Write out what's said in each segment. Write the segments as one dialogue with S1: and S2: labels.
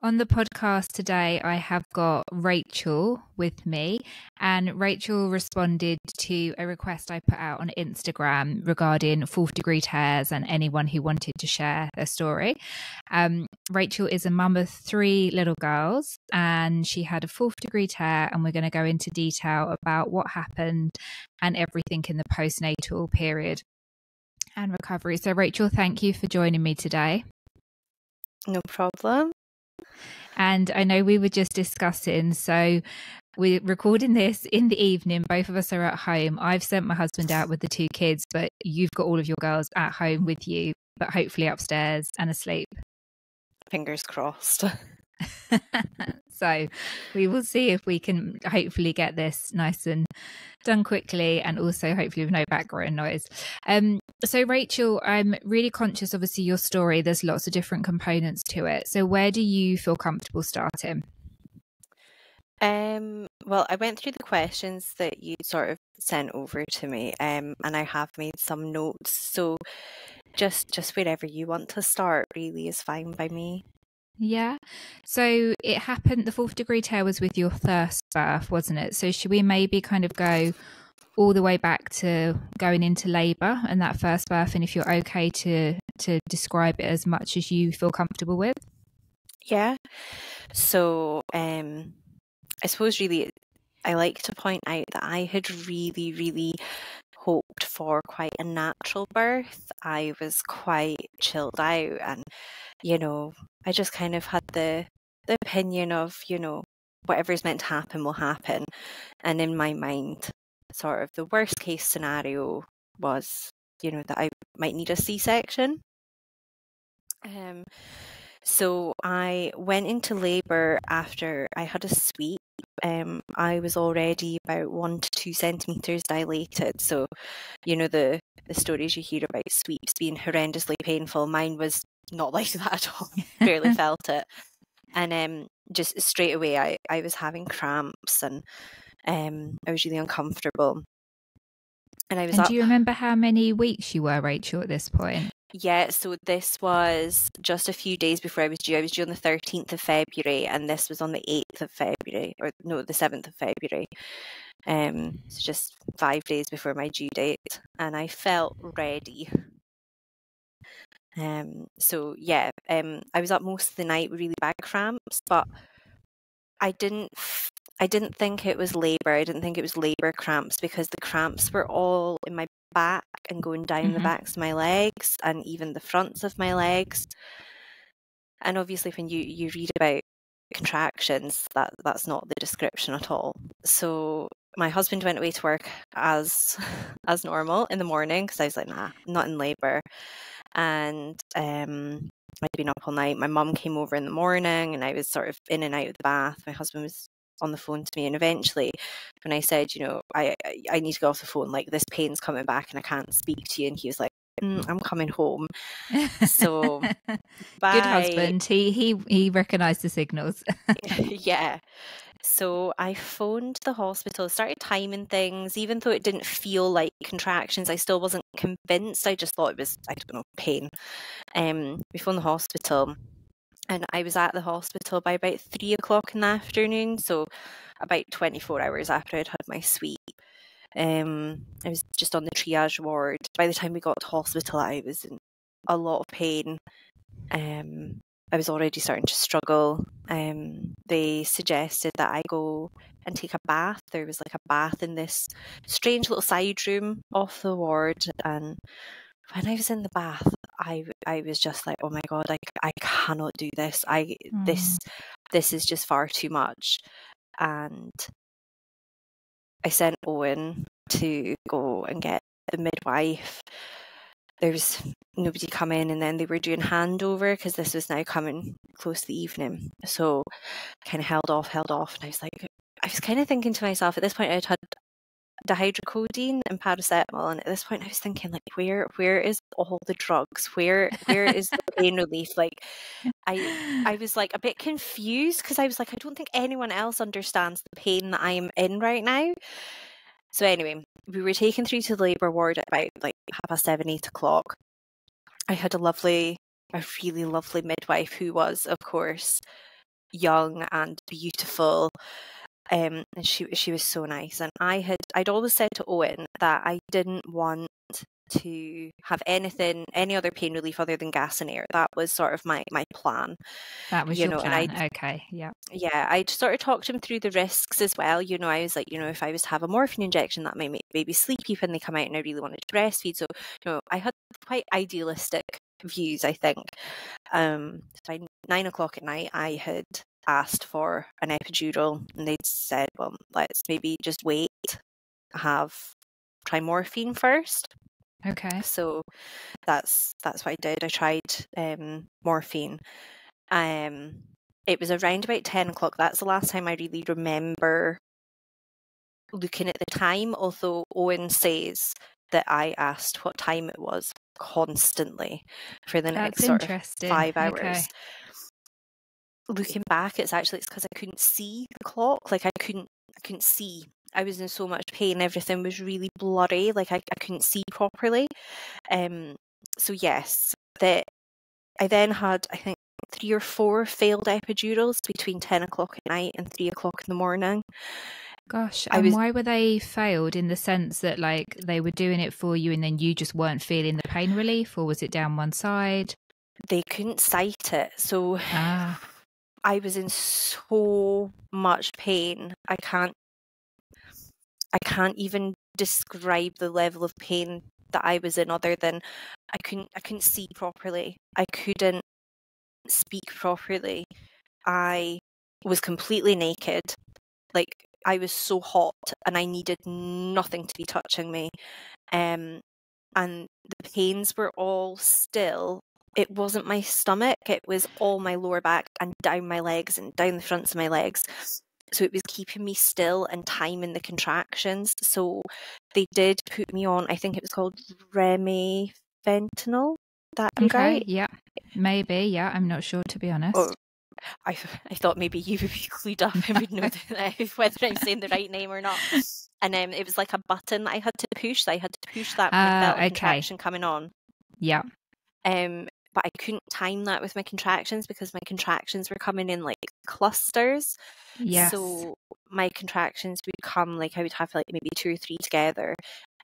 S1: On the podcast today, I have got Rachel with me, and Rachel responded to a request I put out on Instagram regarding fourth degree tears and anyone who wanted to share their story. Rachel is a mum of 3 little girls, and she had a fourth degree tear, and we're going to go into detail about what happened and everything in the postnatal period and recovery. So Rachel, thank you for joining me today.
S2: No problem.
S1: And I know we were just discussing, so we're recording this in the evening. Both of us are at home. I've sent my husband out with the 2 kids, but you've got all of your girls at home with you, but hopefully upstairs and asleep.
S2: Fingers crossed.
S1: So we will see if we can hopefully get this nice and done quickly, and also hopefully with no background noise. So Rachel, I'm really conscious, obviously your story, there's lots of different components to it. So where do you feel comfortable starting?
S2: Well, I went through the questions that you sort of sent over to me, and I have made some notes. So just wherever you want to start really is fine by me.
S1: Yeah. So it happened, the fourth degree tear was with your first birth, wasn't it? So should we maybe kind of go all the way back to going into labour and that first birth, and if you're okay to describe it as much as you feel comfortable with?
S2: Yeah. So I suppose really I like to point out that I had really hoped for quite a natural birth. I was quite chilled out, and I just kind of had the opinion of, whatever's meant to happen will happen. And in my mind, sort of the worst case scenario was, that I might need a C-section. So I went into labour after I had a sweep. I was already about 1 to 2 centimetres dilated. So, the stories you hear about sweeps being horrendously painful, mine was not like that at all. Barely felt it. And just straight away I was having cramps, and I was really uncomfortable. And
S1: do you remember how many weeks you were, Rachel, at this point?
S2: Yeah, so this was just a few days before I was due. I was due on the 13th of February, and this was on the 8th of February, or no, the 7th of February. So just 5 days before my due date, and I felt ready. So yeah, I was up most of the night with really bad cramps, but I didn't think it was labour. I didn't think it was labour cramps, because the cramps were all in my back and going down the backs of my legs and even the fronts of my legs. And obviously when you read about contractions, that's not the description at all. So my husband went away to work as normal in the morning, because I was like, nah, I'm not in labour. And I'd been up all night. My mum came over in the morning, and I was sort of in and out of the bath. My husband was on the phone to me, and eventually when I said, I need to go off the phone, like this pain's coming back and I can't speak to you, and he was like, I'm coming home. So
S1: good husband, he recognized the signals.
S2: Yeah. So I phoned the hospital, started timing things. Even though it didn't feel like contractions, I still wasn't convinced. I just thought it was, I don't know, pain. We phoned the hospital, and I was at the hospital by about 3 o'clock in the afternoon, so about 24 hours after I'd had my sweep. I was just on the triage ward. By the time we got to hospital, I was in a lot of pain. I was already starting to struggle. They suggested that I go and take a bath. There was like a bath in this strange little side room off the ward, and when I was in the bath, I was just like, oh my God, I cannot do this. This is just far too much. And I sent Owen to go and get the midwife. There was nobody coming, and then they were doing handover, because this was now coming close to the evening. So kind of held off, and I was kind of thinking to myself, at this point I'd had dihydrocodeine and paracetamol, and at this point I was thinking, like, where is all the drugs? Where is the pain relief? Like, I was like a bit confused, because I was like, I don't think anyone else understands the pain that I am in right now. So anyway, we were taken through to the labour ward at about like 7:30, 8 o'clock. I had a really lovely midwife, who was, of course, young and beautiful. And she was so nice. And I'd always said to Owen that I didn't want to have any other pain relief other than gas and air. That was sort of my plan.
S1: That was your
S2: And
S1: plan. Okay, yeah.
S2: Yeah, I'd sort of talked him through the risks as well. I was like, if I was to have a morphine injection, that might make baby sleepy when they come out, and I really wanted to breastfeed. So, I had quite idealistic views, I think. By 9 o'clock at night, I had asked for an epidural, and they'd said, well, let's maybe just wait, try morphine first.
S1: Okay.
S2: So that's what I did. I tried morphine. It was around about 10 o'clock. That's the last time I really remember looking at the time, although Owen says that I asked what time it was constantly for the next sort of 5 hours.
S1: Okay.
S2: Looking back, it's because I couldn't see the clock. Like I couldn't see. I was in so much pain. Everything was really blurry. Like I couldn't see properly. So yes, I then had, I think, 3 or 4 failed epidurals between 10 o'clock at night and 3 o'clock in the morning.
S1: Gosh, and why were they failed? In the sense that like they were doing it for you and then you just weren't feeling the pain relief, or was it down one side?
S2: They couldn't sight it. So I was in so much pain. I can't even describe the level of pain that I was in, other than I couldn't see properly. I couldn't speak properly. I was completely naked. Like I was so hot and I needed nothing to be touching me. And the pains were all still. It wasn't my stomach, it was all my lower back and down my legs and down the fronts of my legs. So it was keeping me still and timing the contractions. So they did put me on, I think it was called Remifentanil. That be right?
S1: Yeah, maybe. Yeah, I'm not sure, to be honest.
S2: Oh, I thought maybe you would be clued up and would know whether I'm saying the right name or not. And it was like a button that I had to push. So I had to push that when I felt a contraction coming on.
S1: Yeah.
S2: But I couldn't time that with my contractions because my contractions were coming in like clusters.
S1: Yes.
S2: So my contractions would come, like I would have like maybe 2 or 3 together,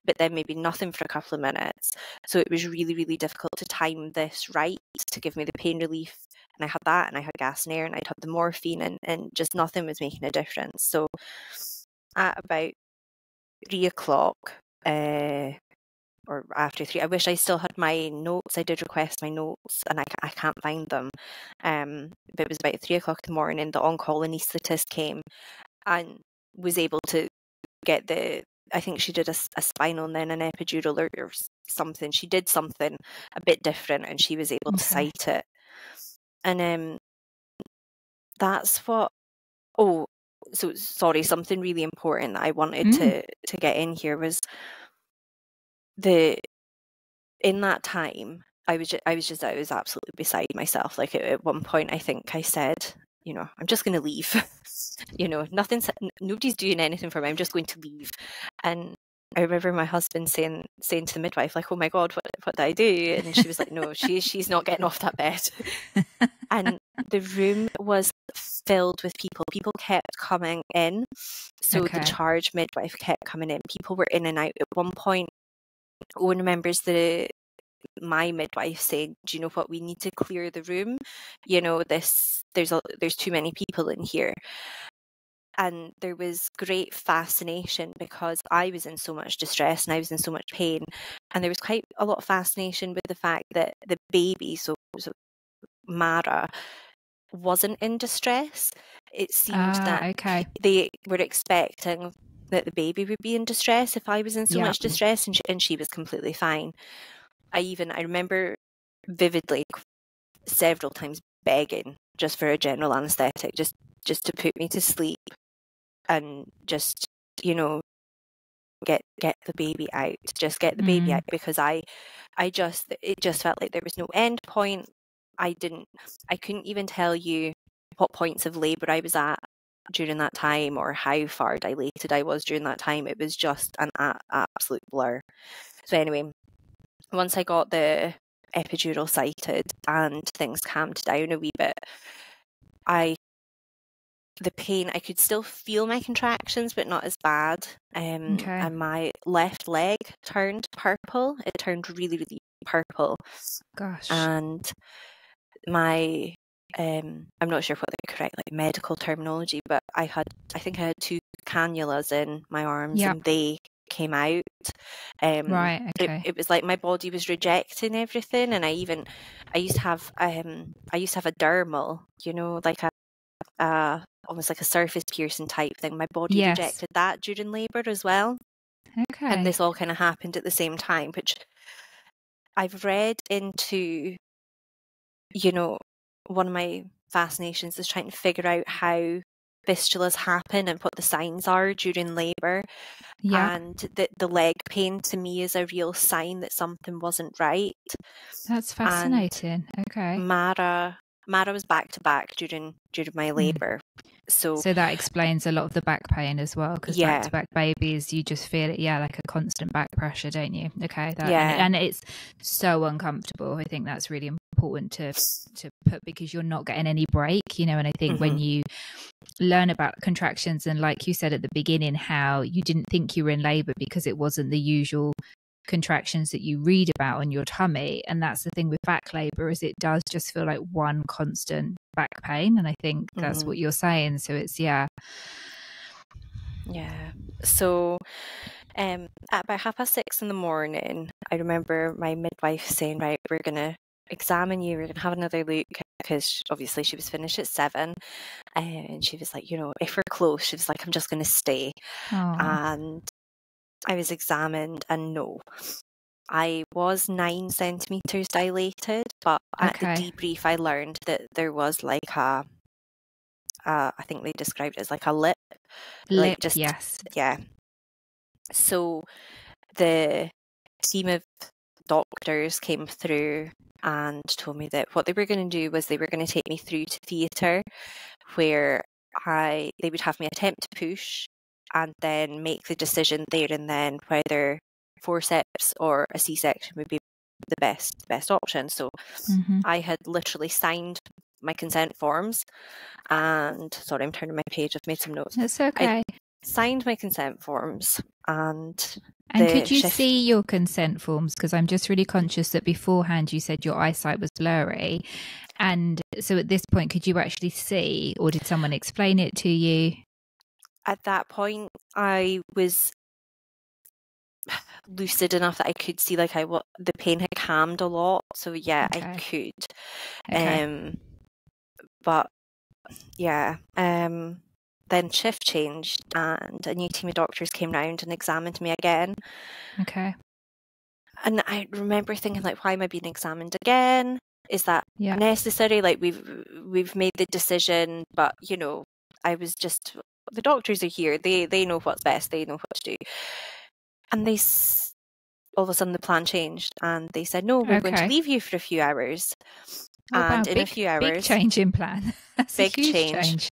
S2: but then maybe nothing for a couple of minutes. So it was really, really difficult to time this right to give me the pain relief. And I had that, and I had gas and air, and I'd had the morphine, and just nothing was making a difference. So at about 3 o'clock, or after 3, I wish I still had my notes. I did request my notes, and I can't find them. But it was about 3 o'clock in the morning, the on-call anaesthetist came and was able to get I think she did a spinal and then an epidural or something. She did something a bit different, and she was able to sight it. And that's what. Oh, so sorry. Something really important that I wanted to get in here was in that time, I was absolutely beside myself. Like at one point, I think I said, I'm just going to leave. Nobody's doing anything for me. I'm just going to leave. And I remember my husband saying to the midwife, like, "Oh my God, what did I do?" And she was like, "No, she's not getting off that bed." And the room was filled with people. People kept coming in. So the charge midwife kept coming in. People were in and out. At one point, Owen remembers my midwife saying, "Do you know what? We need to clear the room. There's too many people in here." And there was great fascination because I was in so much distress and I was in so much pain. And there was quite a lot of fascination with the fact that the baby, so Mara, wasn't in distress. It seemed that they were expecting that the baby would be in distress if I was in so much distress, and she was completely fine. I remember vividly several times begging just for a general anaesthetic, just to put me to sleep and just, get the baby out, get the baby out, because it just felt like there was no end point. I couldn't even tell you what points of labour I was at during that time or how far dilated I was during that time. It was just an absolute blur. So anyway, once I got the epidural sighted and things calmed down a wee bit, I the pain, I could still feel my contractions, but not as bad. And my left leg turned purple. It turned really, really purple.
S1: Gosh.
S2: And my, I'm not sure what the correct medical terminology, but I think I had 2 cannulas in my arms, and they came out.
S1: Right. Okay.
S2: It was like my body was rejecting everything, and I used to have a dermal, like a almost like a surface piercing type thing. My body rejected that during labour as well.
S1: Okay.
S2: And this all kind of happened at the same time, which I've read into, one of my fascinations is trying to figure out how fistulas happen and what the signs are during labour.
S1: Yeah.
S2: And the leg pain to me is a real sign that something wasn't right.
S1: That's fascinating.
S2: And
S1: okay.
S2: Mara was back to back during my labour. So
S1: that explains a lot of the back pain as well, because back-to-back babies, you just feel it, like a constant back pressure, don't you? Okay, and it's so uncomfortable. I think that's really important to put, because you're not getting any break, and I think when you learn about contractions, and like you said at the beginning, how you didn't think you were in labour because it wasn't the usual contractions that you read about on your tummy, and that's the thing with back labour, is it does just feel like one constant back pain, and I think that's what you're saying. So it's
S2: so at about 6:30 in the morning, I remember my midwife saying, right, we're gonna examine you, we're gonna have another look, because obviously she was finished at 7, and she was like, if we're close, she was like, I'm just gonna stay. And I was examined, and no, I was 9 centimetres dilated, but at the debrief I learned that there was like I think they described it as like a lip. Yeah. So the team of doctors came through and told me that what they were going to do was they were going to take me through to theatre, where they would have me attempt to push and then make the decision there and then whether forceps or a C-section would be the best option. So I had literally signed my consent forms, and sorry, I'm turning my page, I've made some notes.
S1: It's okay.
S2: I signed my consent forms, and
S1: could you see your consent forms? Because I'm just really conscious that beforehand you said your eyesight was blurry, and so at this point, could you actually see, or did someone explain it to you?
S2: At that point, I was lucid enough that I could see the pain had calmed a lot, so I could. But then shift changed, and a new team of doctors came round and examined me again.
S1: Okay.
S2: And I remember thinking, why am I being examined again? Is that necessary? We've made the decision, but I was just, the doctors are here. They know what's best. They know what to do. And all of a sudden the plan changed, and they said, no, we're going to leave you for a few hours. And in a few hours,
S1: big change in plan. That's
S2: big
S1: a huge change.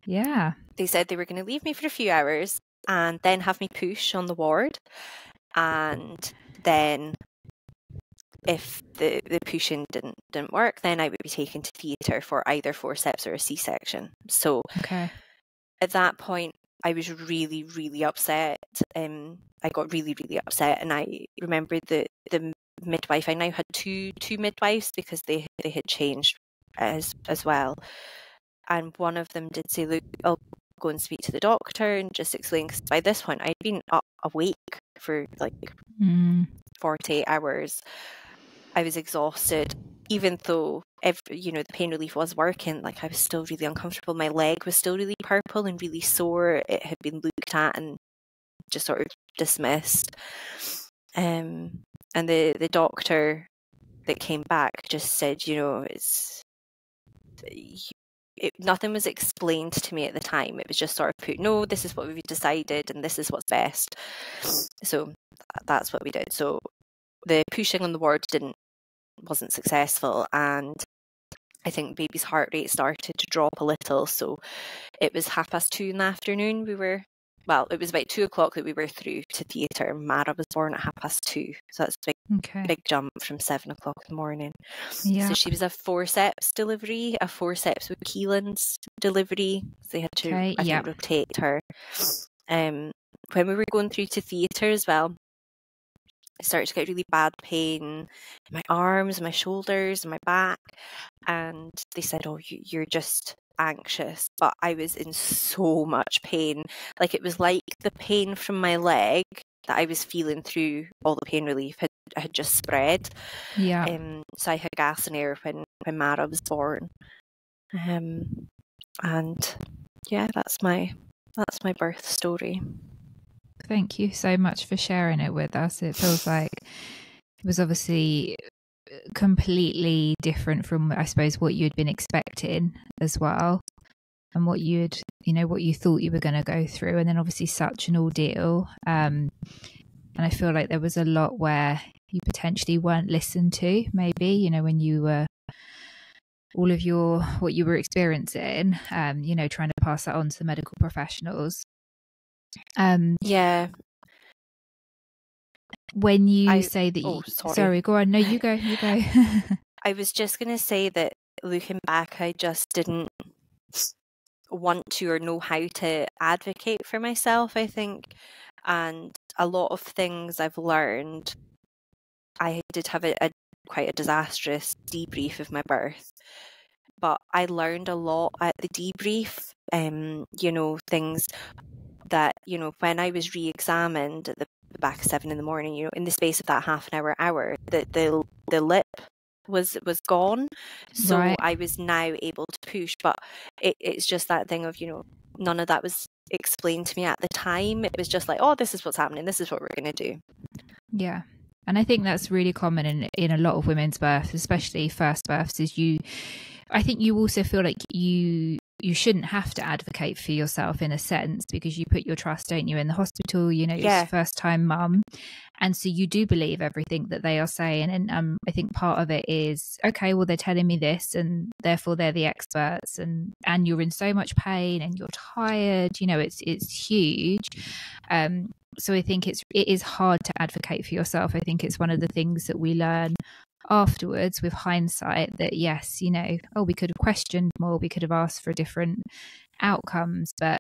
S1: Yeah.
S2: They said they were going to leave me for a few hours and then have me push on the ward. And then if the pushing didn't work, then I would be taken to theatre for either forceps or a C-section. So at that point, I was really, really upset. I got really, really upset, and I remember the midwife. I now had two midwives because they had changed as well. And one of them did say, look, I'll go and speak to the doctor and just explain, because by this point I'd been awake for 48 hours. I was exhausted, even though the pain relief was working. I was still really uncomfortable. My leg was still really purple and really sore. It had been looked at and just sort of dismissed. And the doctor that came back just said, nothing was explained to me at the time. It was just sort of put, no, this is what we've decided and this is what's best. So that's what we did. So the pushing on the ward wasn't successful, and I think baby's heart rate started to drop a little. So it was 2:30 in the afternoon. We were well, it was about 2 o'clock that we were through to theatre. Mara was born at 2:30, so that's a big jump from 7 o'clock in the morning.
S1: Yeah.
S2: So she was a forceps delivery, a forceps with Keelan's delivery. So they had to, I think, rotate her. When we were going through to theatre as well, I started to get really bad pain in my arms, my shoulders, and my back. And they said, oh, you're just anxious. But I was in so much pain. Like, it was like the pain from my leg that I was feeling through all the pain relief had just spread.
S1: Yeah.
S2: So I had gas and air when Mara was born. And yeah, that's my birth story.
S1: Thank you so much for sharing it with us. It feels like it was obviously completely different from, I suppose, what you'd been expecting as well, and what you'd, what you thought you were going to go through, and then obviously such an ordeal. And I feel like there was a lot where you potentially weren't listened to, maybe, when you were all of what you were experiencing, trying to pass that on to the medical professionals.
S2: Yeah.
S1: When you say that sorry, go on. No, you go.
S2: I was just going to say that looking back, I just didn't want to or know how to advocate for myself, I think. And a lot of things I've learned, I did have quite a disastrous debrief of my birth, but I learned a lot at the debrief. Things that, when I was re-examined at the back of 7 a.m, in the space of that half an hour, the lip was gone. So right. I was now able to push, but it's just that thing of, none of that was explained to me at the time. It was just like, oh, this is what's happening. This is what we're going to do.
S1: Yeah. And I think that's really common in a lot of women's births, especially first births, I think you also feel like you shouldn't have to advocate for yourself in a sense, because you put your trust, don't you, in the hospital, your first time mum. And so you do believe everything that they are saying. And I think part of it is, okay, well, they're telling me this and therefore they're the experts, and you're in so much pain and you're tired, it's huge. So I think it is hard to advocate for yourself. I think it's one of the things that we learn afterwards with hindsight, that yes, we could have questioned more, we could have asked for different outcomes, but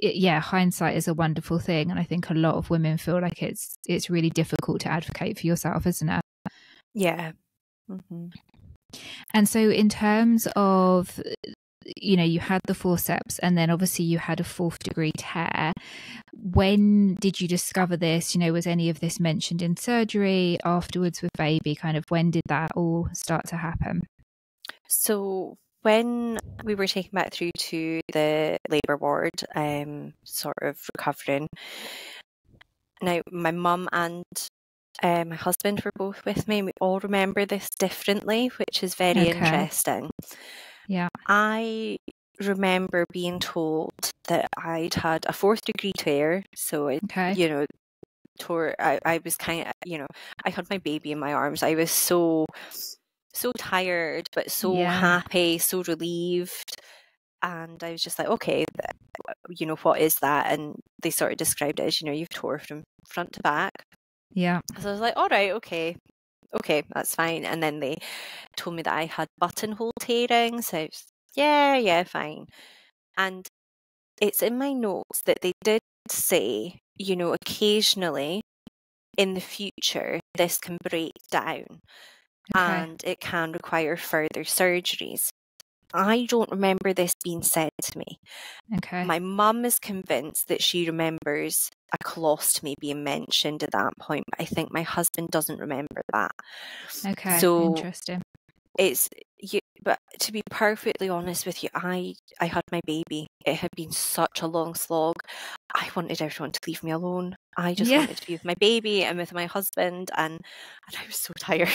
S1: hindsight is a wonderful thing. And I think a lot of women feel like it's really difficult to advocate for yourself, isn't it?
S2: Yeah. Mm-hmm.
S1: And so in terms of, you had the forceps and then obviously you had a 4th degree tear. When did you discover this? Was any of this mentioned in surgery afterwards with baby? Kind of when did that all start to happen?
S2: So when we were taken back through to the labour ward, sort of recovering, now my mum and my husband were both with me, and we all remember this differently, which is very interesting.
S1: Yeah.
S2: I remember being told that I'd had a 4th degree tear. So I was kind of, I had my baby in my arms. I was so tired, but so happy, so relieved. And I was just like, okay, what is that? And they sort of described it as, you've tore from front to back.
S1: Yeah.
S2: So I was like, all right, okay, that's fine. And then they told me that I had buttonhole tearing. So I was, yeah, fine. And it's in my notes that they did say, occasionally in the future, this can break down and it can require further surgeries. I don't remember this being said to me.
S1: Okay.
S2: My mum is convinced that she remembers a colostomy being mentioned at that point, but I think my husband doesn't remember that.
S1: Okay,
S2: so
S1: interesting.
S2: But to be perfectly honest with you, I had my baby. It had been such a long slog. I wanted everyone to leave me alone. I just wanted to be with my baby and with my husband, and I was so tired.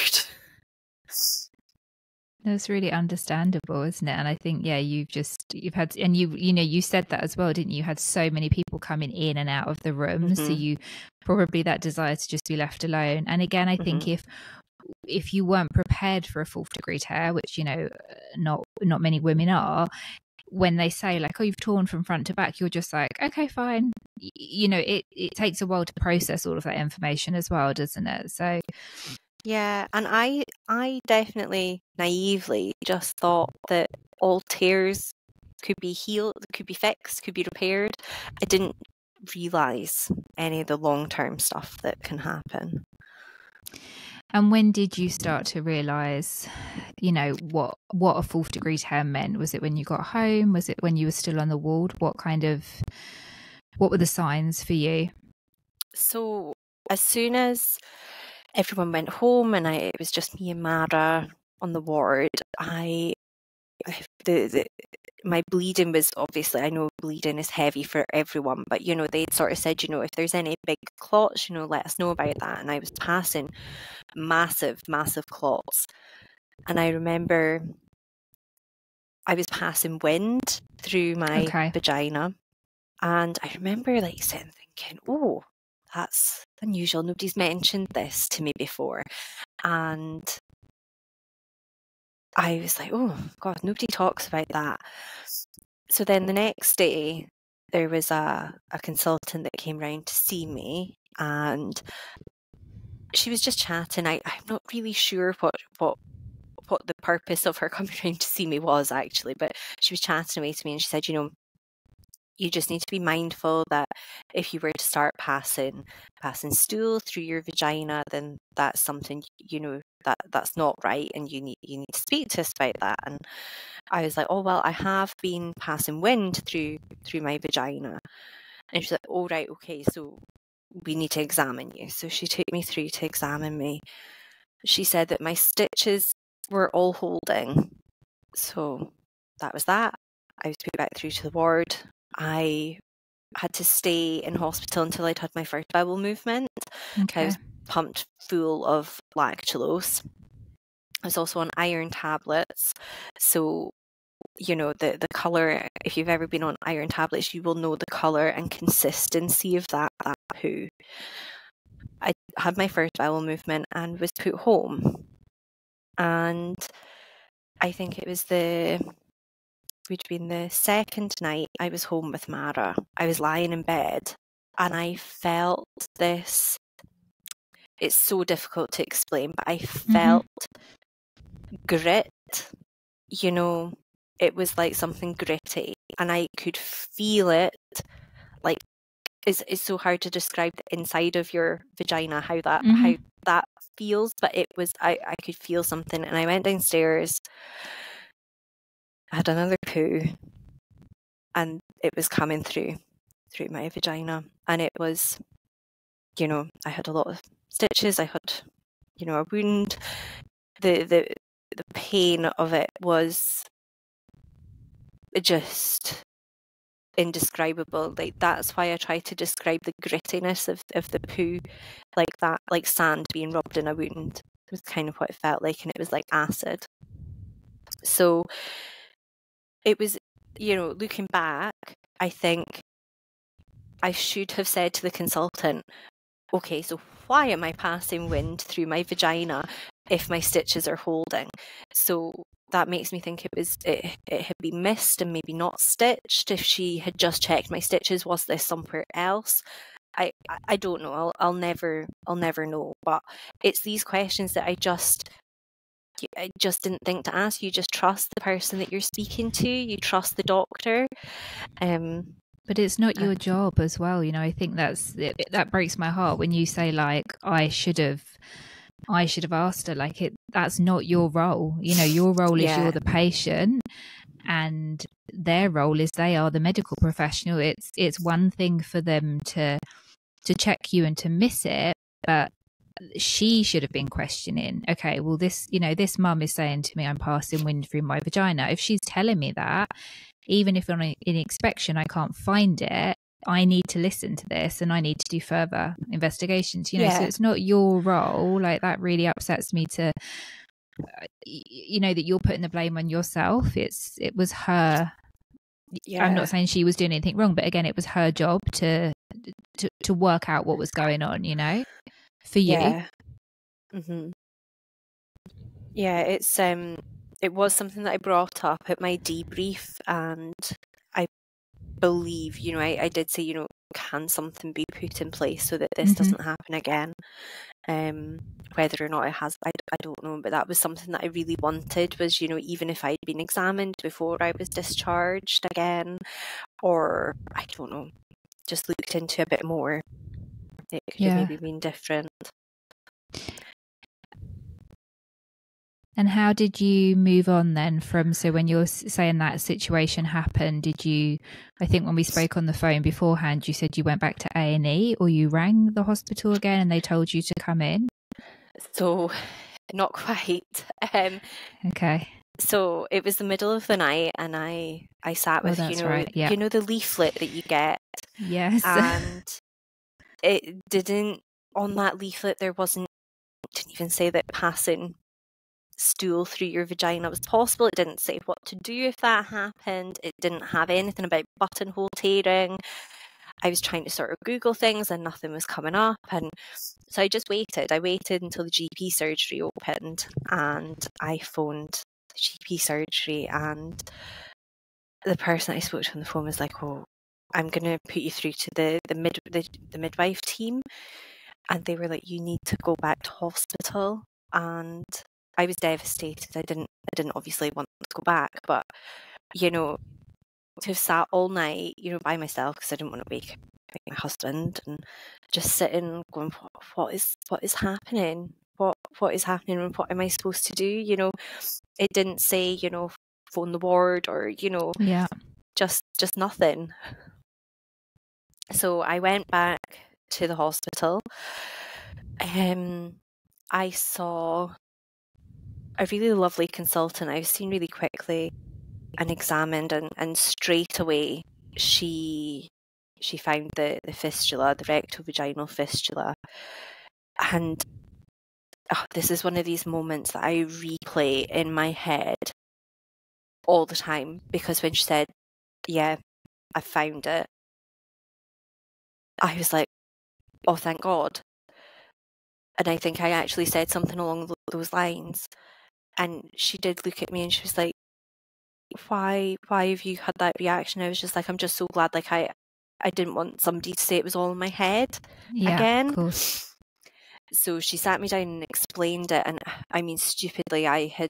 S1: That's really understandable, isn't it? And I think, you've had, and you said that as well, didn't you? You had so many people coming in and out of the room. Mm-hmm. So you probably that desire to just be left alone. And again, I think if you weren't prepared for a 4th degree tear, which, not many women are, when they say like, oh, you've torn from front to back, you're just like, okay, fine. it takes a while to process all of that information as well, doesn't it? So
S2: yeah, and I definitely naively just thought that all tears could be healed, could be fixed, could be repaired. I didn't realize any of the long-term stuff that can happen.
S1: and when did you start to realize, what a fourth degree tear meant? Was it when you got home? Was it when you were still on the ward? What were the signs for you?
S2: So as soon as everyone went home and it was just me and Mara on the ward, my bleeding was, obviously, I know bleeding is heavy for everyone, but they'd sort of said, if there's any big clots, let us know about that. And I was passing massive clots. And I remember I was passing wind through my vagina. And I remember sitting thinking, oh, that's unusual. Nobody's mentioned this to me before. And I was like, oh, God, nobody talks about that. So then the next day, there was a consultant that came round to see me, and she was just chatting. I'm not really sure what the purpose of her coming round to see me was, actually, but she was chatting away to me, and she said, you just need to be mindful that if you were to start passing stool through your vagina, then that's something, that's not right, and you need to speak to us about that. And I was like, oh, well, I have been passing wind through my vagina. And she's like, oh, right, okay, so we need to examine you. So she took me through to examine me. She said that my stitches were all holding. So that was that. I was put back through to the ward. I had to stay in hospital until I'd had my first bowel movement.
S1: Okay.
S2: I was pumped full of lactulose. I was also on iron tablets. So, the colour, if you've ever been on iron tablets, you will know the colour and consistency of that poo. I had my first bowel movement and was put home. And I think it was would have been the second night I was home with Mara. I was lying in bed and I felt this, it's so difficult to explain, but I felt grit, it was like something gritty, and I could feel it. Like, it's so hard to describe the inside of your vagina, how that feels, but it was, I could feel something, and I went downstairs. I had another poo, and it was coming through my vagina, and it was, I had a lot of stitches. I had, a wound. The pain of it was just indescribable. Like, that's why I try to describe the grittiness of the poo, like that, like sand being rubbed in a wound, was kind of what it felt like, and it was like acid. So it was, looking back, I think I should have said to the consultant, okay, so why am I passing wind through my vagina if my stitches are holding? So that makes me think it had been missed and maybe not stitched. If she had just checked my stitches, was this somewhere else? I don't know. I'll never know. But it's these questions that I just didn't think to ask. You just trust the person that you're speaking to. You trust the doctor.
S1: But it's not your job as well. I think that breaks my heart when you say, like, I should have asked her. Like, that's not your role. Your role is you're the patient, and their role is they are the medical professional. It's one thing for them to check you and to miss it, but she should have been questioning, okay, well, this mum is saying to me I'm passing wind through my vagina. If she's telling me that, even if in inspection I can't find it, I need to listen to this and I need to do further investigations, so it's not your role. Like, that really upsets me to that you're putting the blame on yourself. It was her. I'm not saying she was doing anything wrong, but again, it was her job to work out what was going on, for you.
S2: Mm-hmm. It was something that I brought up at my debrief, and believe, I did say, can something be put in place so that this doesn't happen again? Whether or not it has, I don't know, but that was something that I really wanted, was, even if I'd been examined before I was discharged again, or I don't know, just looked into a bit more, it could have maybe been different.
S1: And how did you move on then from, so when you're saying that situation happened, did you, I think when we spoke on the phone beforehand, you said you went back to A&E, or you rang the hospital again and they told you to come in?
S2: So, not quite.
S1: Okay.
S2: So it was the middle of the night, and I sat with,
S1: right. Yeah.
S2: the leaflet that you get.
S1: Yes.
S2: And it didn't, on that leaflet, didn't even say that passing stool through your vagina was possible. It didn't say what to do if that happened. It didn't have anything about buttonhole tearing. I was trying to sort of Google things and nothing was coming up. And so I just waited. I waited until the GP surgery opened, and I phoned the GP surgery, and the person I spoke to on the phone was like, "Oh, I'm going to put you through to the midwife team." And they were like, "You need to go back to hospital." And I was devastated. I didn't obviously want to go back, but to have sat all night, by myself, because I didn't want to wake my husband, and just sitting going, what is happening? What is happening, and what am I supposed to do? It didn't say, phone the ward, or just nothing. So I went back to the hospital. I saw a really lovely consultant. I was seen really quickly and examined, and straight away she found the fistula, the rectovaginal fistula. And this is one of these moments that I replay in my head all the time, because when she said, "Yeah, I found it," I was like, "Oh, thank God." And I think I actually said something along those lines. And she did look at me and she was like, why have you had that reaction? I was just like, I'm just so glad. Like, I didn't want somebody to say it was all in my head again.
S1: Of course.
S2: So she sat me down and explained it. And I mean, stupidly, I had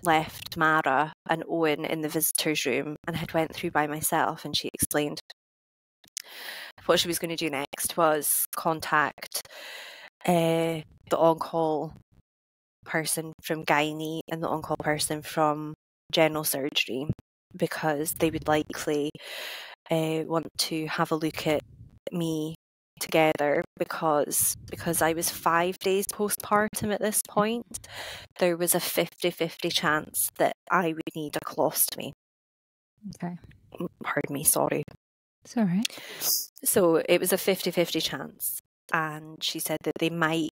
S2: left Mara and Owen in the visitors' room and had went through by myself. And she explained what she was going to do next was contact the on-call person from gynae and the on-call person from general surgery, because they would likely want to have a look at me together, because I was 5 days postpartum at this point. There was a 50-50 chance that I would need a colostomy.
S1: Okay.
S2: Pardon me, sorry.
S1: It's all right.
S2: So it was a 50-50 chance, and she said that they might.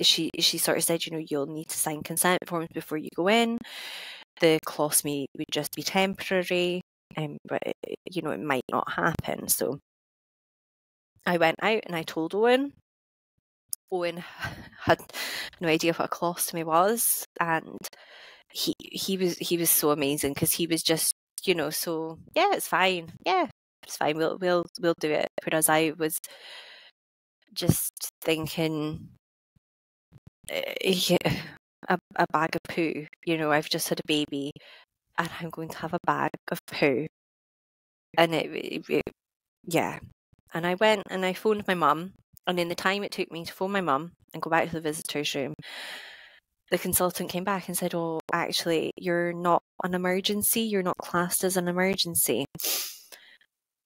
S2: She sort of said, you'll need to sign consent forms before you go in. The colostomy would just be temporary, but it might not happen. So I went out and I told Owen. Owen had no idea what a colostomy was, and he was so amazing, because he was just so, yeah, it's fine, we'll do it. Whereas I was just thinking, a bag of poo. I've just had a baby and I'm going to have a bag of poo. And yeah. And I went and I phoned my mum, and in the time it took me to phone my mum and go back to the visitor's room, the consultant came back and said, "Oh, actually, you're not an emergency. You're not classed as an emergency.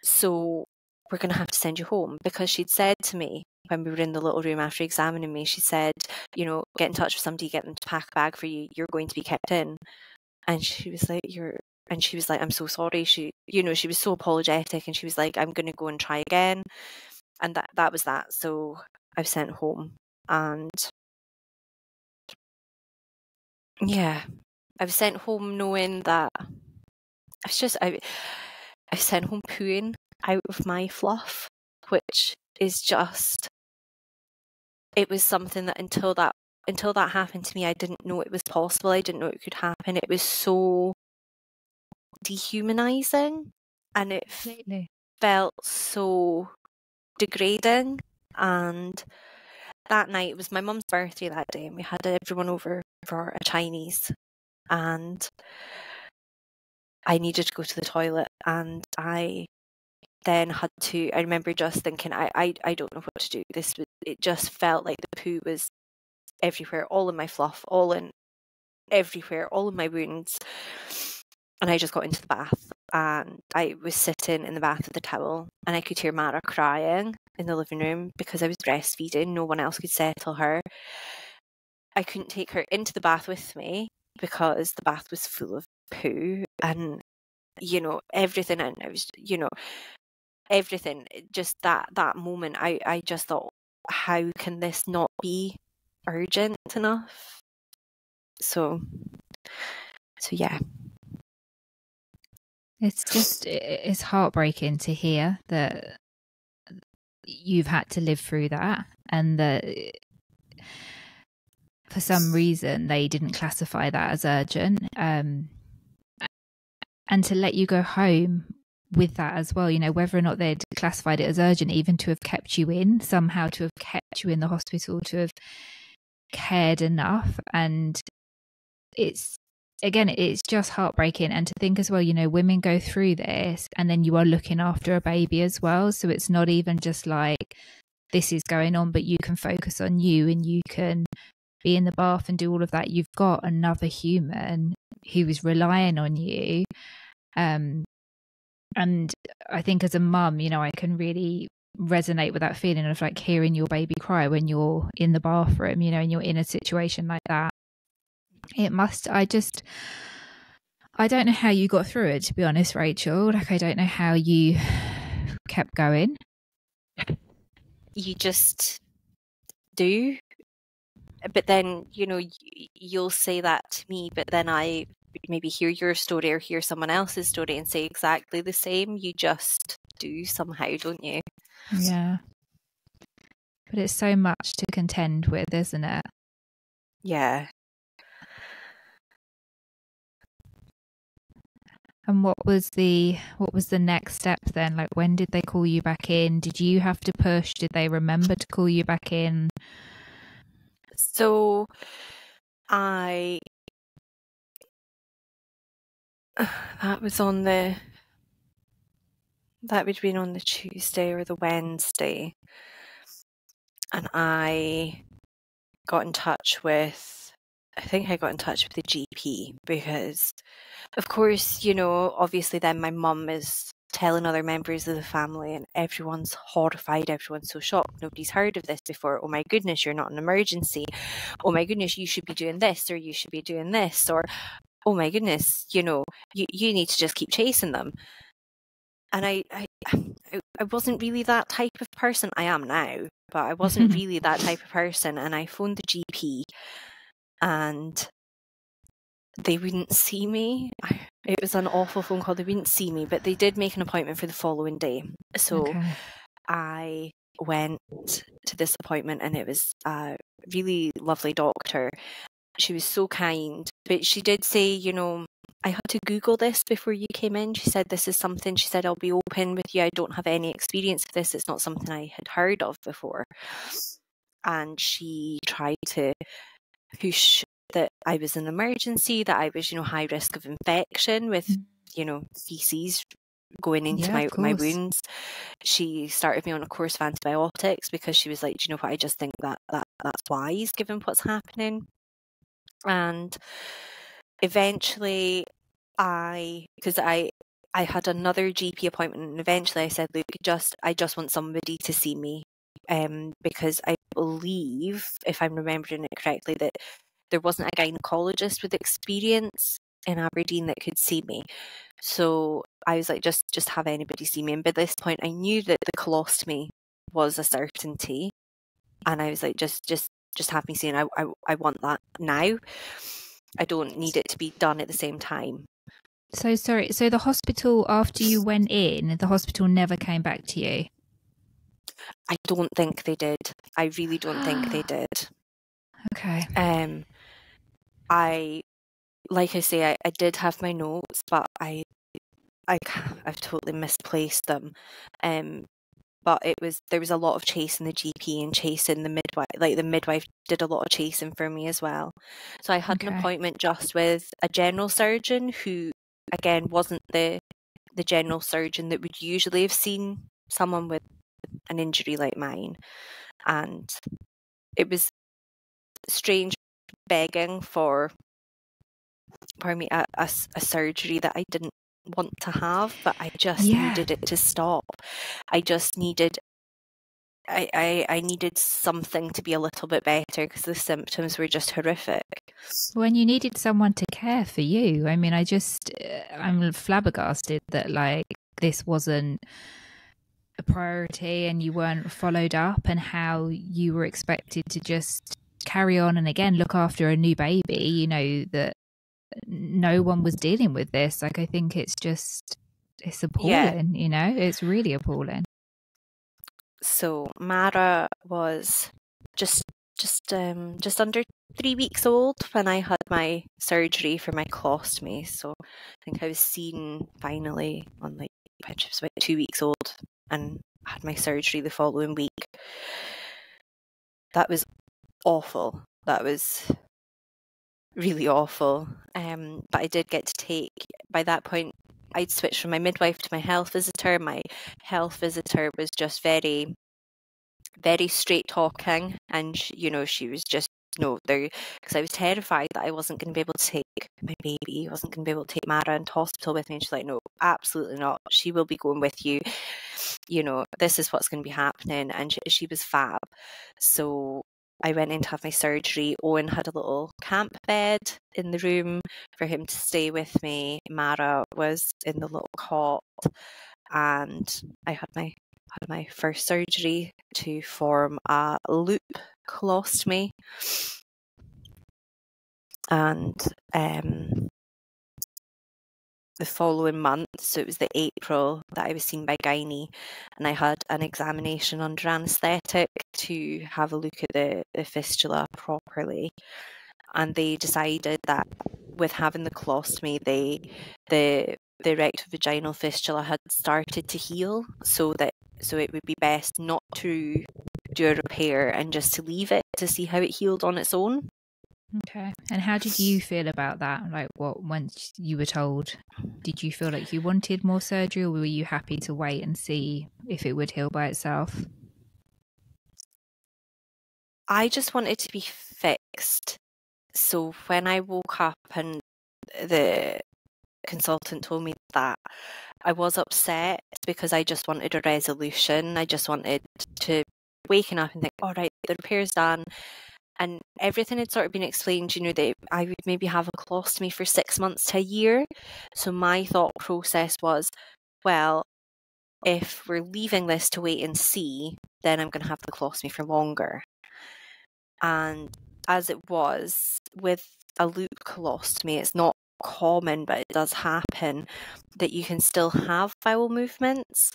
S2: So we're going to have to send you home." Because she'd said to me, when we were in the little room after examining me, she said, get in touch with somebody, get them to pack a bag for you. You're going to be kept in. And she was like, "I'm so sorry." She was so apologetic, and she was like, "I'm going to go and try again." And that was that. So I was sent home, and yeah, I was sent home knowing that I was sent home pooing out of my fluff, which is just, it was something that until that happened to me, I didn't know it was possible. I didn't know it could happen. It was so dehumanizing. And it
S1: Completely.
S2: felt so degrading. And that night, it was my mum's birthday that day, and we had everyone over for a Chinese, and I needed to go to the toilet, and I then had to, I remember just thinking, I don't know what to do. It just felt like the poo was everywhere, all in my fluff, all in everywhere, all in my wounds. And I just got into the bath, and I was sitting in the bath with the towel, and I could hear Mara crying in the living room because I was breastfeeding. No one else could settle her. I couldn't take her into the bath with me because the bath was full of poo and, everything. And I was, everything. Just that moment, I just thought, how can this not be urgent enough? So yeah.
S1: It's heartbreaking to hear that you've had to live through that, and that for some reason they didn't classify that as urgent, and to let you go home with that as well, whether or not they'd classified it as urgent, even to have kept you in somehow, to have kept you in the hospital, to have cared enough. And it's just heartbreaking. And to think as well, women go through this, and then you are looking after a baby as well, so it's not even just like this is going on, but you can focus on you, and you can be in the bath and do all of that. You've got another human who is relying on you. And I think as a mum, I can really resonate with that feeling of like hearing your baby cry when you're in the bathroom, and you're in a situation like that. I don't know how you got through it, to be honest, Rachel. Like, I don't know how you kept going.
S2: You just do. But then, you'll say that to me, but then I maybe hear your story or hear someone else's story and say exactly the same. You just do somehow, don't you?
S1: Yeah. But it's so much to contend with, isn't it?
S2: Yeah.
S1: And what was the next step then? Like, when did they call you back in? Did you have to push? Did they remember to call you back in?
S2: So that would have been on the Tuesday or the Wednesday. And I got in touch with the GP because, of course, obviously then my mum is telling other members of the family, and everyone's horrified, everyone's so shocked, nobody's heard of this before. Oh my goodness, you're not an emergency. Oh my goodness, you should be doing this, or you should be doing this, or oh my goodness, you need to just keep chasing them. And I wasn't really that type of person. I am now, but I wasn't really that type of person. And I phoned the GP, and they wouldn't see me. It was an awful phone call. They wouldn't see me, but they did make an appointment for the following day. So
S1: Okay.
S2: I went to this appointment, and it was a really lovely doctor. She was so kind, but she did say, I had to Google this before you came in. She said, this is something, she said, I'll be open with you. I don't have any experience of this. It's not something I had heard of before. And she tried to push that I was an emergency, that I was, high risk of infection with, feces going into my wounds. She started me on a course of antibiotics because she was like, do you know what, I just think that's wise given what's happening. And eventually because I had another GP appointment, and eventually I said, look, I just want somebody to see me, because I believe, if I'm remembering it correctly, that there wasn't a gynecologist with experience in Aberdeen that could see me. So I was like, just have anybody see me. And by this point, I knew that the colostomy was a certainty, and I was like, just have me see, and I want that now. I don't need it to be done at the same time.
S1: So sorry. So the hospital, after you went in, the hospital never came back to you?
S2: I don't think they did. I really don't think they did.
S1: Okay.
S2: Like I say, I did have my notes, but I I've totally misplaced them. But there was a lot of chasing the GP and chasing the midwife. Like the midwife did a lot of chasing for me as well. So I had an appointment just with a general surgeon who, again, wasn't the general surgeon that would usually have seen someone with an injury like mine. And it was strange begging for me a surgery that I didn't want to have, but I just needed it to stop. I just needed I needed something to be a little bit better because the symptoms were just horrific.
S1: When you needed someone to care for you, I mean, I'm flabbergasted that like this wasn't a priority and you weren't followed up, and how you were expected to just carry on and again look after a new baby, you know, that no one was dealing with this. Like, I think it's appalling, you know, it's really appalling.
S2: So Mara was just under 3 weeks old when I had my surgery for my colostomy. So I think I was seen finally on when she was about 2 weeks old and had my surgery the following week. That was awful. That was really awful. But I did get to take, by that point, I'd switched from my midwife to my health visitor. My health visitor was just very, very straight talking, and she was just there, because I was terrified that I wasn't going to be able to take my baby, I wasn't going to be able to take Mara into hospital with me, and she's like, no, absolutely not, she will be going with you, this is what's going to be happening. And she was fab. So I went in to have my surgery. Owen had a little camp bed in the room for him to stay with me. Mara was in the little cot, and I had my first surgery to form a loop colostomy. And the following month, so it was the April that I was seen by gynae, and I had an examination under anaesthetic to have a look at the fistula properly. And they decided that with having the colostomy, the rectovaginal fistula had started to heal, so it would be best not to do a repair and just to leave it to see how it healed on its own.
S1: Okay. And how did you feel about that? Like, once you were told, did you feel like you wanted more surgery, or were you happy to wait and see if it would heal by itself?
S2: I just wanted to be fixed. So when I woke up and the consultant told me that, I was upset because I just wanted a resolution. I just wanted to waken up and think, all right, the repair's done. And everything had sort of been explained, that I would maybe have a colostomy for 6 months to a year. So my thought process was, well, if we're leaving this to wait and see, then I'm going to have the colostomy for longer. And as it was, with a loop colostomy, it's not common, but it does happen that you can still have bowel movements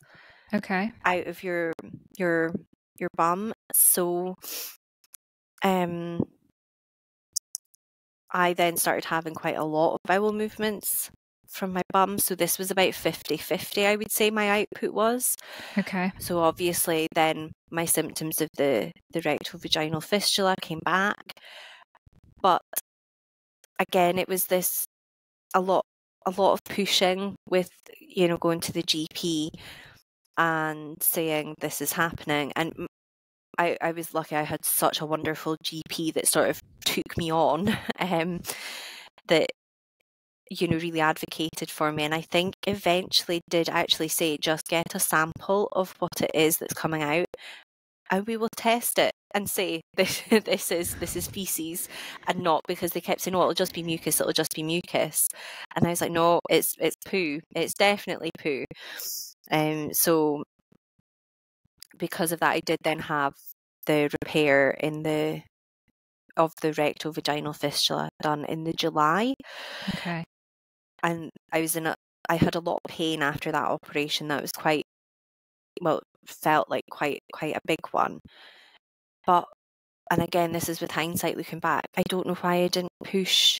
S2: out of your bum. So I then started having quite a lot of bowel movements from my bum. So this was about 50-50, I would say my output was.
S1: Okay.
S2: So obviously then my symptoms of the rectovaginal fistula came back. But again, it was a lot of pushing with, going to the GP and saying this is happening. And I was lucky, I had such a wonderful GP that sort of took me on, that, really advocated for me. And I think eventually did actually say, just get a sample of what it is that's coming out, and we will test it and say this is feces, and not, because they kept saying, oh, it'll just be mucus. And I was like, no, it's poo. It's definitely poo. So because of that, I did then have the repair of the rectovaginal fistula done in the July.
S1: Okay.
S2: And I had a lot of pain after that operation. That was felt like quite a big one. But, and again, this is with hindsight looking back, I don't know why I didn't push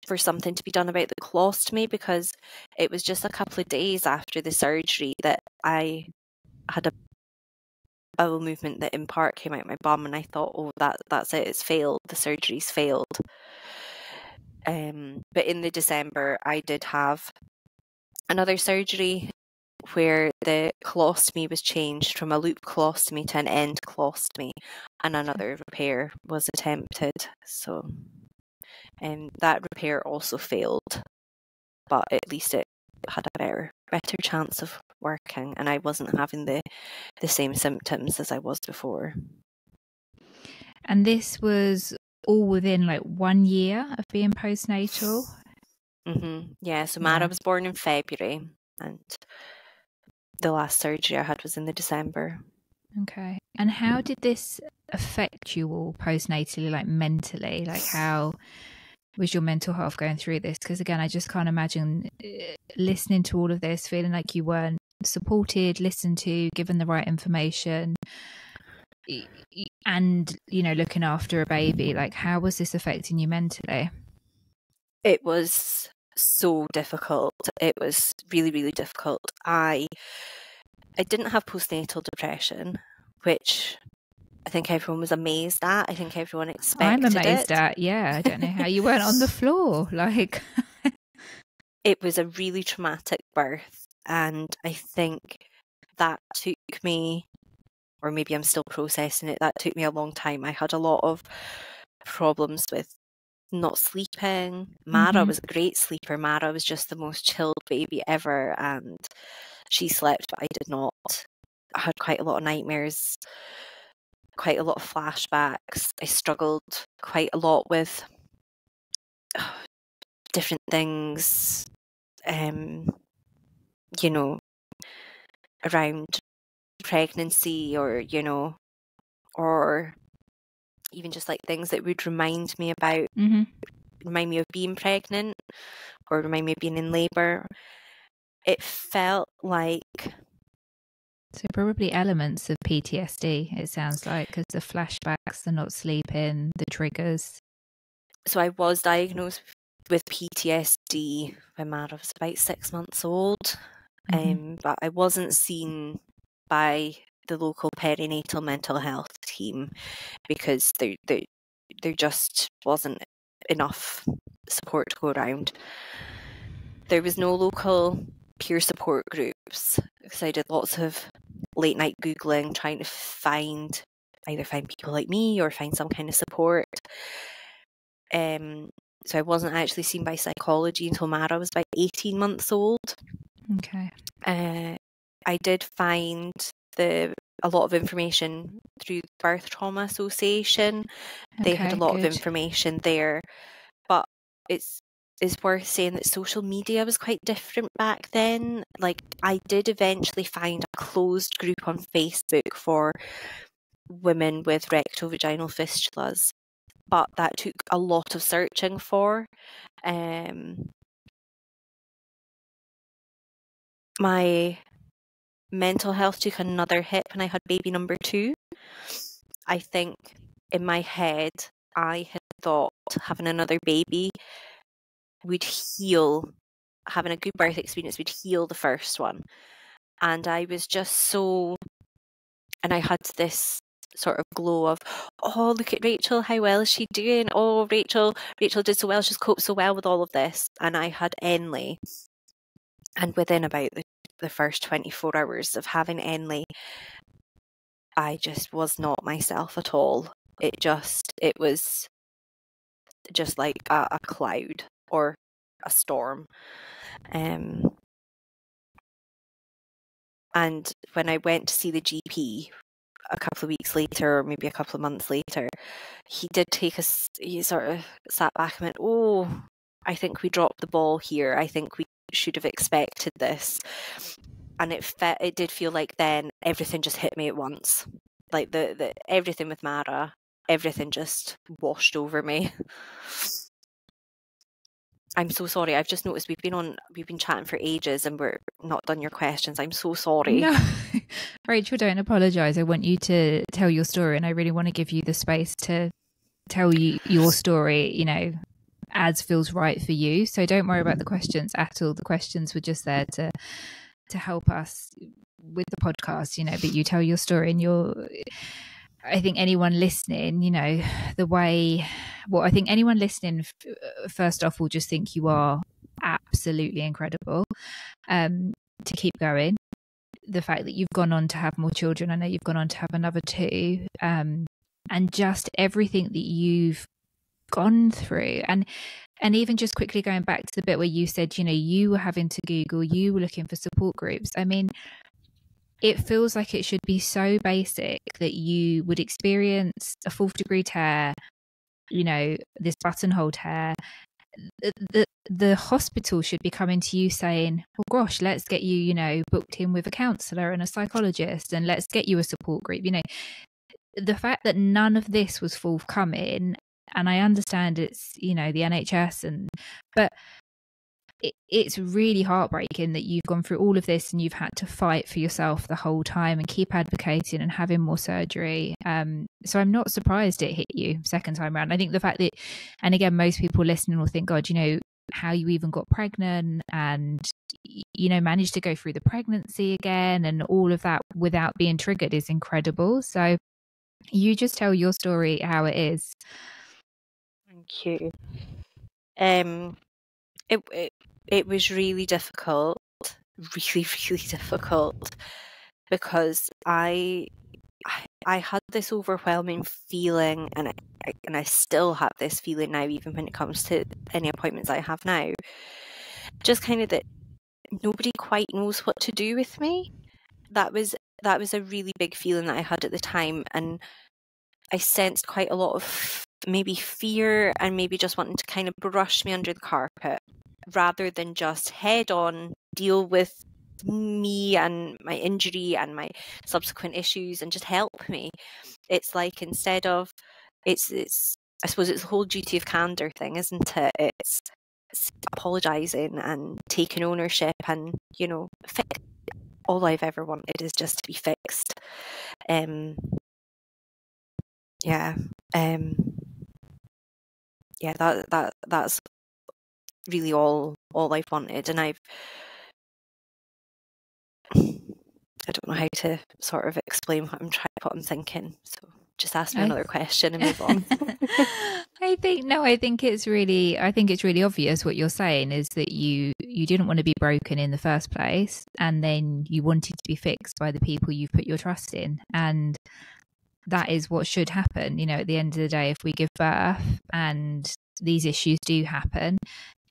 S2: for something to be done about the colostomy, because it was just a couple of days after the surgery that I had a bowel movement that in part came out my bum, and I thought, oh, that's it, it's failed, the surgery's failed. But in the December, I did have another surgery where the colostomy was changed from a loop colostomy to an end colostomy, and another repair was attempted. So that repair also failed, but at least it had a better chance of working, and I wasn't having the same symptoms as I was before.
S1: And this was all within like 1 year of being postnatal?
S2: Yeah, so Mara was born in February, and the last surgery I had was in the December.
S1: Okay. And how did this affect you all postnatally, like mentally? Like, how was your mental health going through this? Because again, I just can't imagine listening to all of this, feeling like you weren't supported, listened to, given the right information, and, you know, looking after a baby. Like, how was this affecting you mentally?
S2: It was so difficult. It was really, really difficult. I didn't have postnatal depression, which I think everyone was amazed at. I think everyone expected it.
S1: I'm amazed at, yeah. I don't know how you weren't on the floor. Like,
S2: it was a really traumatic birth, and I think that took me, or maybe I'm still processing it, that took me a long time. I had a lot of problems with not sleeping. Mara was a great sleeper. Mara was just the most chilled baby ever, and she slept, but I did not. I had quite a lot of nightmares, quite a lot of flashbacks. I struggled quite a lot with different things, you know, around pregnancy, or, you know, or even just like things that would remind me of being pregnant, or remind me of being in labour. It felt like...
S1: So probably elements of PTSD, it sounds like, because the flashbacks, the not sleeping, the triggers.
S2: So I was diagnosed with PTSD when Mara was about 6 months old, but I wasn't seen by the local perinatal mental health team because there just wasn't enough support to go around. There was no local peer support groups, because I did lots of late night Googling trying to either find people like me or find some kind of support. So I wasn't actually seen by psychology until Mara was about 18 months old.
S1: Okay.
S2: I did find a lot of information through Birth Trauma Association. They had a lot of information there, but it's worth saying that social media was quite different back then. Like, I did eventually find a closed group on Facebook for women with rectovaginal fistulas, but that took a lot of searching for. My mental health took another hit when I had baby number 2. I think in my head, I had thought having another baby would heal, having a good birth experience would heal the first one. And I was just so... And I had this sort of glow of, oh, look at Rachel, how well is she doing? Oh, Rachel did so well, she's coped so well with all of this. And I had Enley. And within about the first 24 hours of having Enley, I just was not myself at all. It was just like a cloud or a storm. And when I went to see the GP a couple of weeks later, or maybe a couple of months later, he sort of sat back and went, oh, I think we dropped the ball here. I think we should have expected this. And it did feel like then everything just hit me at once. Like the everything with Mara, everything just washed over me. I'm so sorry. I've just noticed we've been chatting for ages and we're not done your questions. I'm so sorry.
S1: No, Rachel, don't apologise. I want you to tell your story, and I really want to give you the space to tell you your story, you know, as feels right for you. So don't worry about the questions at all. The questions were just there to help us with the podcast, you know, but you tell your story and I think anyone listening, you know, I think anyone listening, first off, will just think you are absolutely incredible, to keep going. The fact that you've gone on to have more children, I know you've gone on to have another 2, and just everything that you've gone through. And even just quickly going back to the bit where you said, you know, you were having to Google, you were looking for support groups. I mean, it feels like it should be so basic that you would experience a 4th degree tear, you know, this buttonhole tear. The hospital should be coming to you saying, oh gosh, let's get you, you know, booked in with a counsellor and a psychologist, and let's get you a support group. You know, the fact that none of this was forthcoming, and I understand it's, you know, the NHS, but it's really heartbreaking that you've gone through all of this and you've had to fight for yourself the whole time and keep advocating and having more surgery. So I'm not surprised it hit you second time around. I think the fact that, and again, most people listening will think, God, you know, how you even got pregnant and, you know, managed to go through the pregnancy again and all of that without being triggered is incredible. So you just tell your story how it is.
S2: Thank you. It was really difficult, really, really difficult, because I had this overwhelming feeling, and I still have this feeling now, even when it comes to any appointments I have now, just kind of that nobody quite knows what to do with me. That was a really big feeling that I had at the time, and I sensed quite a lot of maybe fear and maybe just wanting to kind of brush me under the carpet, rather than just head on deal with me and my injury and my subsequent issues and just help me. It's like, instead of, it's I suppose it's the whole duty of candor thing, isn't it? It's apologising and taking ownership, and, you know, all I've ever wanted is just to be fixed. That's really all I've wanted, and I don't know how to sort of explain what I'm thinking. So just ask me another question and move on.
S1: I think it's really obvious what you're saying is that you didn't want to be broken in the first place, and then you wanted to be fixed by the people you've put your trust in, and that is what should happen. You know, at the end of the day, if we give birth and these issues do happen,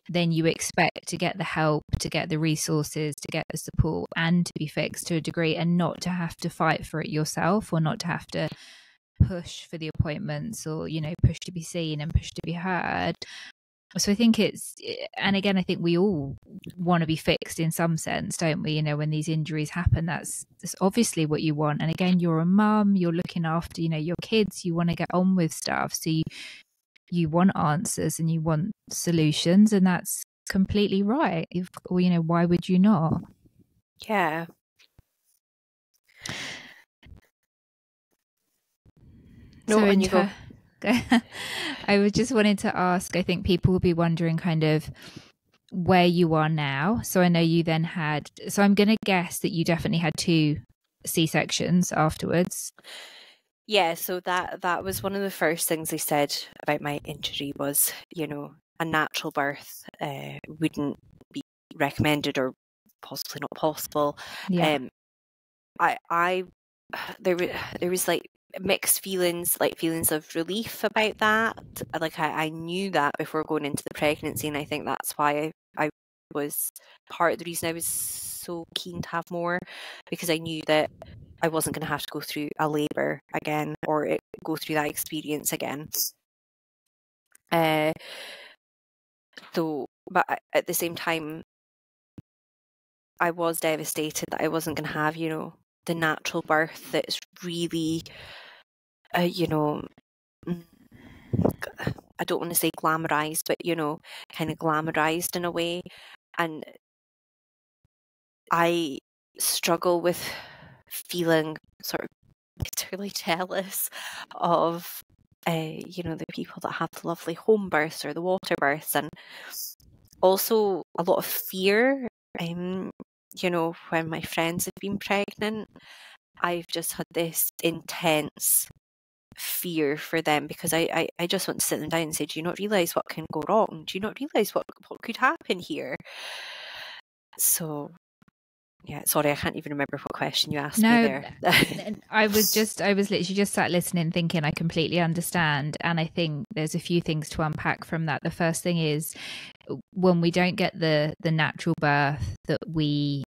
S1: then you expect to get the help, to get the resources, to get the support, and to be fixed to a degree, and not to have to fight for it yourself, or not to have to push for the appointments, or, you know, push to be seen and push to be heard. So I think and again, I think we all want to be fixed in some sense, don't we? You know, when these injuries happen, that's obviously what you want. And again, you're a mum, you're looking after, you know, your kids, you want to get on with stuff. So you want answers and you want solutions, and that's completely right. Or, you know, why would you not?
S2: Yeah. No,
S1: so
S2: and you go.
S1: I was just wanting to ask, I think people will be wondering kind of where you are now. So I know you then so I'm going to guess that you definitely had 2 C-sections afterwards.
S2: Yeah, so that was one of the first things they said about my injury was, you know, a natural birth wouldn't be recommended, or possibly not possible.
S1: Yeah.
S2: There was like mixed feelings, like feelings of relief about that. Like I knew that before going into the pregnancy, and I think that's why I was part of the reason I was so keen to have more, because I knew that I wasn't going to have to go through a labour again, or go through that experience again. But at the same time, I was devastated that I wasn't going to have, you know, the natural birth that's really, you know, I don't want to say glamorized, but, you know, kind of glamorized in a way. And I struggle with feeling sort of bitterly jealous of the people that have the lovely home births or the water births, and also a lot of fear. When my friends have been pregnant, I've just had this intense fear for them, because I just want to sit them down and say, do you not realise what can go wrong? Do you not realise what could happen here? So yeah, sorry, I can't even remember what question you asked me there.
S1: I was literally just sat listening, thinking I completely understand. And I think there's a few things to unpack from that. The first thing is, when we don't get the natural birth that we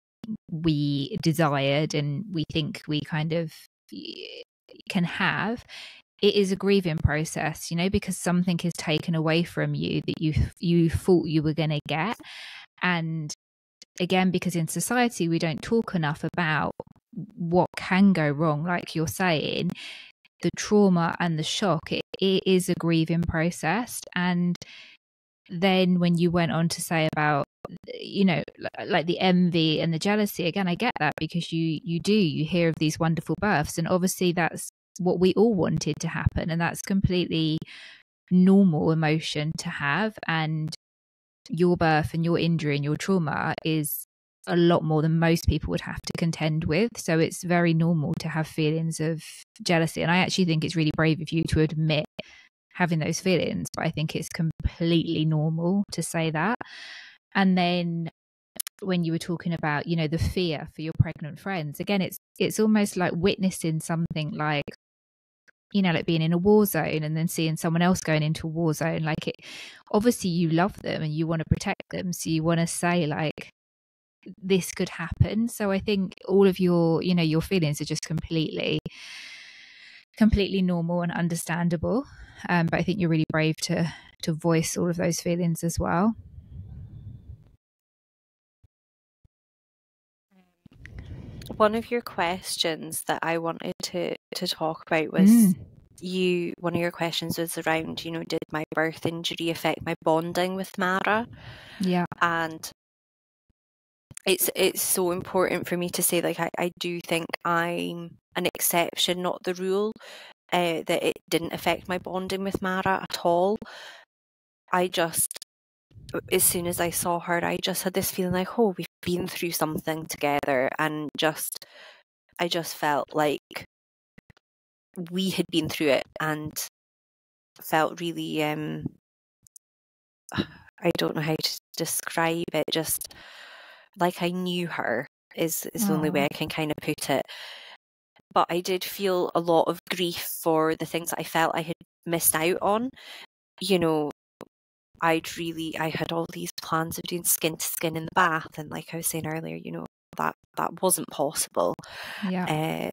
S1: desired and we think we kind of can have, it is a grieving process, because something is taken away from you that you thought you were going to get. And again, because in society we don't talk enough about what can go wrong, like you're saying, the trauma and the shock, it is a grieving process. And then when you went on to say about, like the envy and the jealousy, again, I get that, because you hear of these wonderful births, and obviously that's what we all wanted to happen, and that's completely normal emotion to have. And your birth and your injury and your trauma is a lot more than most people would have to contend with. So it's very normal to have feelings of jealousy. And I actually think it's really brave of you to admit having those feelings, but I think it's completely normal to say that. And then when you were talking about, the fear for your pregnant friends, again, it's almost like witnessing something like, like being in a war zone and then seeing someone else going into a war zone. Like, obviously you love them and you want to protect them. So you want to say, like, this could happen. So I think all of your, your feelings are just completely normal and understandable. But I think you're really brave to voice all of those feelings as well.
S2: One of your questions that I wanted to talk about was one of your questions was around, did my birth injury affect my bonding with Mara?
S1: Yeah.
S2: And it's so important for me to say, like, I do think I'm an exception, not the rule, that it didn't affect my bonding with Mara at all. As soon as I saw her, I just had this feeling like, oh, we've been through something together, and I just felt like we had been through it, and felt really, I don't know how to describe it, just like I knew her is the only way I can kind of put it. But I did feel a lot of grief for the things that I felt I had missed out on. I had all these plans of doing skin to skin in the bath, and like I was saying earlier, that wasn't possible.
S1: Yeah.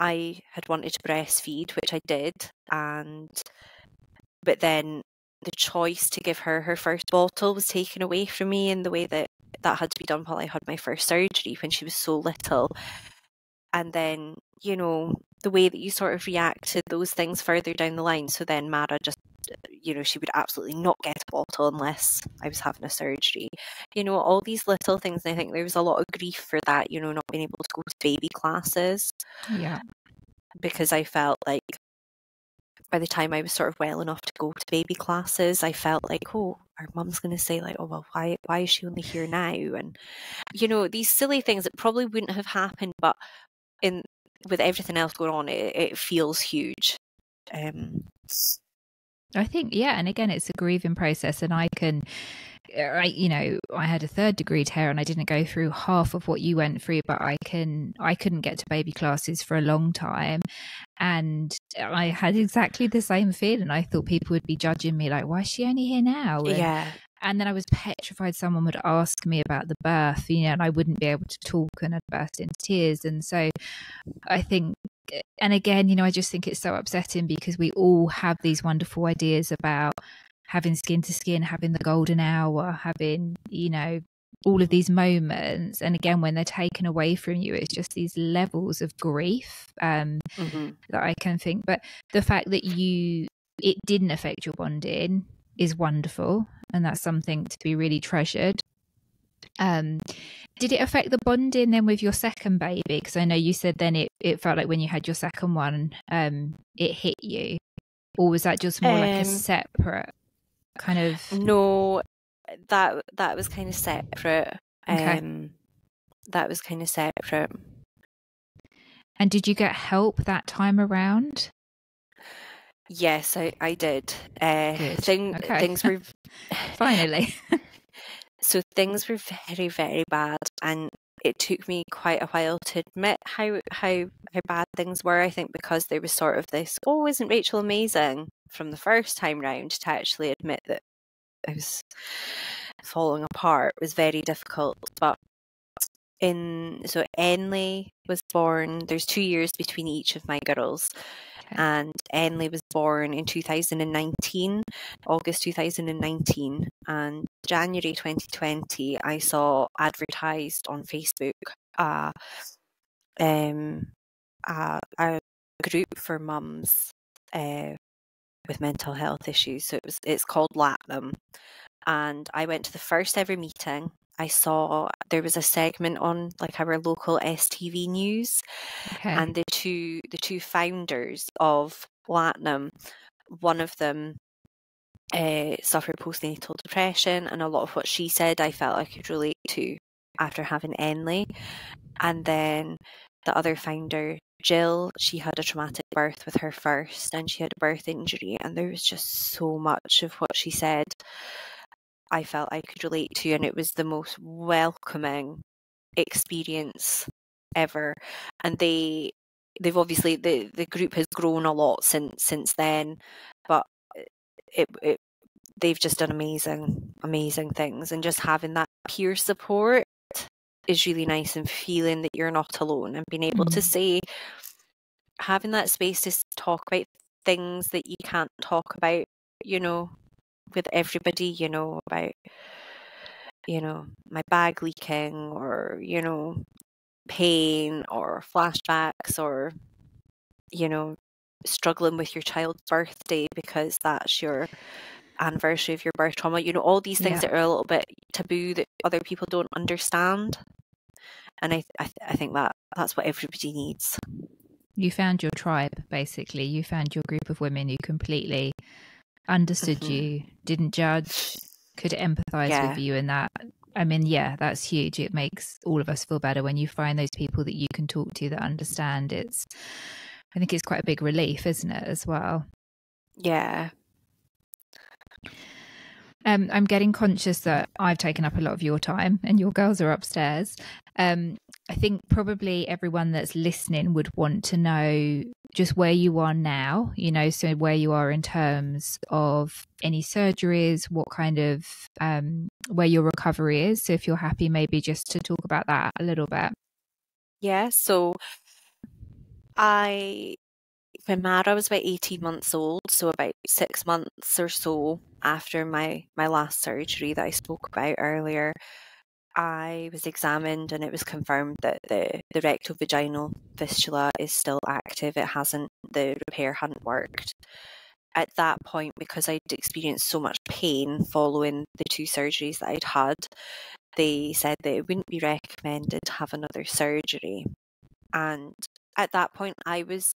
S2: I had wanted to breastfeed, which I did, but then the choice to give her first bottle was taken away from me in the way that had to be done while I had my first surgery when she was so little. And then, the way that you sort of react to those things further down the line. So then Mara just, she would absolutely not get a bottle unless I was having a surgery. All these little things. And I think there was a lot of grief for that, not being able to go to baby classes.
S1: Yeah.
S2: Because I felt like by the time I was sort of well enough to go to baby classes, I felt like, oh, our mum's going to say, like, oh, well, why is she only here now? And, these silly things that probably wouldn't have happened, but with everything else going on, it feels huge.
S1: I think, yeah, and again, it's a grieving process, and I had a 3rd degree tear, and I didn't go through half of what you went through, but I couldn't get to baby classes for a long time, and I had exactly the same feeling. I thought people would be judging me, like, why is she only here now? And then I was petrified someone would ask me about the birth, and I wouldn't be able to talk, and I'd burst into tears. And so I think, and again, I just think it's so upsetting, because we all have these wonderful ideas about having skin to skin, having the golden hour, having, all of these moments. And again, when they're taken away from you, it's just these levels of grief that I can think. But the fact that it didn't affect your bonding is wonderful. And that's something to be really treasured. Um, did it affect the bonding then with your second baby? Because I know you said then it felt like when you had your second one, it hit you. Or was that just more like a separate kind of...
S2: No, that was kind of separate.
S1: Okay.
S2: That was kind of separate.
S1: And did you get help that time around?
S2: Yes, I did.
S1: Good. Okay.
S2: Things were
S1: Finally.
S2: So things were very, very bad, and it took me quite a while to admit how bad things were. I think because there was sort of this, oh, isn't Rachel amazing, from the first time round, to actually admit that I was falling apart was very difficult. But so Enley was born, there's 2 years between each of my girls.
S1: Okay.
S2: And Enley was born in 2019, August 2019. And January 2020, I saw advertised on Facebook a group for mums with mental health issues. So it's called Latinum. And I went to the first ever meeting. I saw there was a segment on like our local STV news,
S1: Okay.
S2: and the two founders of Latinum, one of them suffered postnatal depression, and a lot of what she said I felt I could relate to after having Enley. And then the other founder, Jill, she had a traumatic birth with her first, and she had a birth injury, and there was just so much of what she said I felt I could relate to, and it was the most welcoming experience ever. And they've obviously the group has grown a lot since then, but they've just done amazing things, and just having that peer support is really nice, and feeling that you're not alone, and being able to say, having that space to talk about things that you can't talk about, with everybody, about, my bag leaking, or, pain or flashbacks, or, struggling with your child's birthday because that's your anniversary of your birth trauma, all these things that are a little bit taboo that other people don't understand. And I think that's what everybody needs.
S1: You found your tribe, basically. You found your group of women who completely understood you, didn't judge, could empathize with you, and that, I mean, that's huge. It makes all of us feel better when you find those people that you can talk to that understand. I think it's quite a big relief, isn't it, as well?
S2: Yeah.
S1: I'm getting conscious that I've taken up a lot of your time and your girls are upstairs. I think probably everyone that's listening would want to know just where you are now, so where you are in terms of any surgeries, what kind of, where your recovery is. So if you're happy, maybe just to talk about that a little bit.
S2: Yeah, so when Mara was about 18 months old, so about 6 months or so after my last surgery that I spoke about earlier, I was examined, and it was confirmed that the rectovaginal fistula is still active. The repair hadn't worked. At that point, because I'd experienced so much pain following the 2 surgeries that I'd had, they said that it wouldn't be recommended to have another surgery. And at that point, I was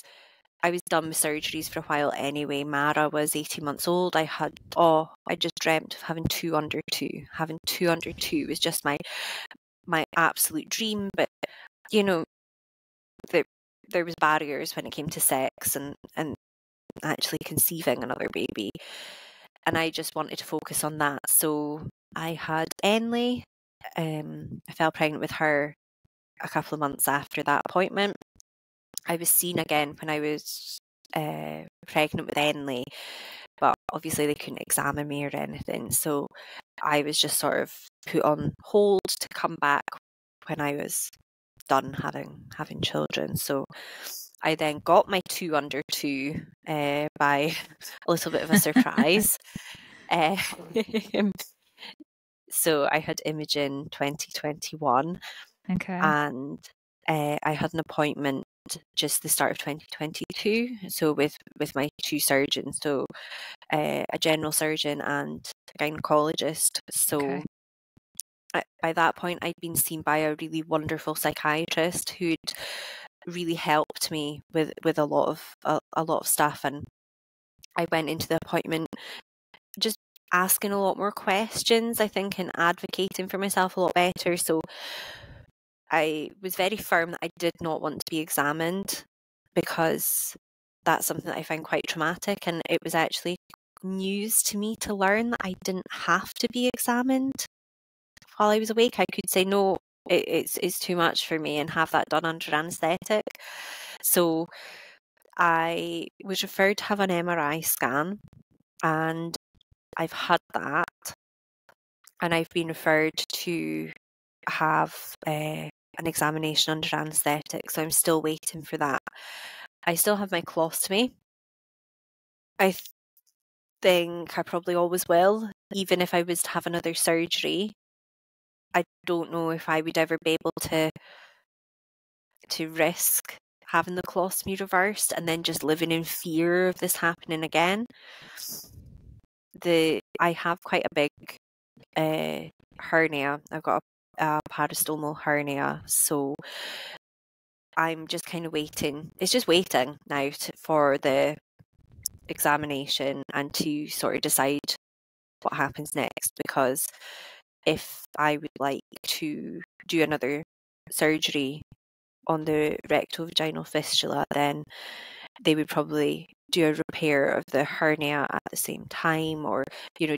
S2: done with surgeries for a while anyway. Mara was 18 months old. I just dreamt of having 2 under 2. Having 2 under 2 was just my absolute dream. But, there was barriers when it came to sex and actually conceiving another baby. And I just wanted to focus on that. So I had Enley. I fell pregnant with her a couple of months after that appointment. I was seen again when I was pregnant with Enley, but obviously they couldn't examine me or anything, so I was just sort of put on hold to come back when I was done having children. So I then got my 2 under 2 by a little bit of a surprise. So I had Imogen 2021,
S1: Okay.
S2: and I had an appointment just the start of 2022, so with my 2 surgeons, so a general surgeon and a gynecologist. So by that point, I'd been seen by a really wonderful psychiatrist who'd really helped me with a lot of stuff. And I went into the appointment just asking a lot more questions, I think, and advocating for myself a lot better. So I was very firm that I did not want to be examined, because that's something that I find quite traumatic, and it was actually news to me to learn that I didn't have to be examined while I was awake. I could say no, it's too much for me, and have that done under anaesthetic. So I was referred to have an MRI scan, and I've had that, and I've been referred to have an examination under anaesthetic, so I'm still waiting for that. I still have my colostomy. I think I probably always will, even if I was to have another surgery. I don't know if I would ever be able to risk having the colostomy reversed and then just living in fear of this happening again. I have quite a big hernia. I've got a peristomal hernia, so I'm just kind of waiting. It's just waiting now for the examination and to sort of decide what happens next, because if I would like to do another surgery on the rectovaginal fistula, then they would probably do a repair of the hernia at the same time, or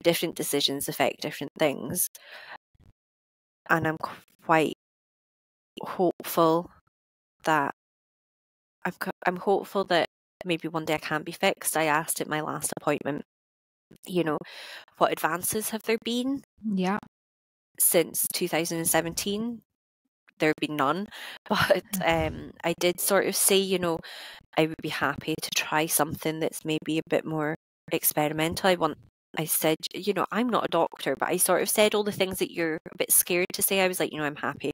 S2: different decisions affect different things. And I'm quite hopeful that I'm hopeful that maybe one day I can be fixed. I asked at my last appointment, what advances have there been?
S1: Yeah.
S2: Since 2017, there have been none. But I did sort of say, I would be happy to try something that's maybe a bit more experimental. I said, I'm not a doctor, but I sort of said all the things that you're a bit scared to say. I was like, I'm happy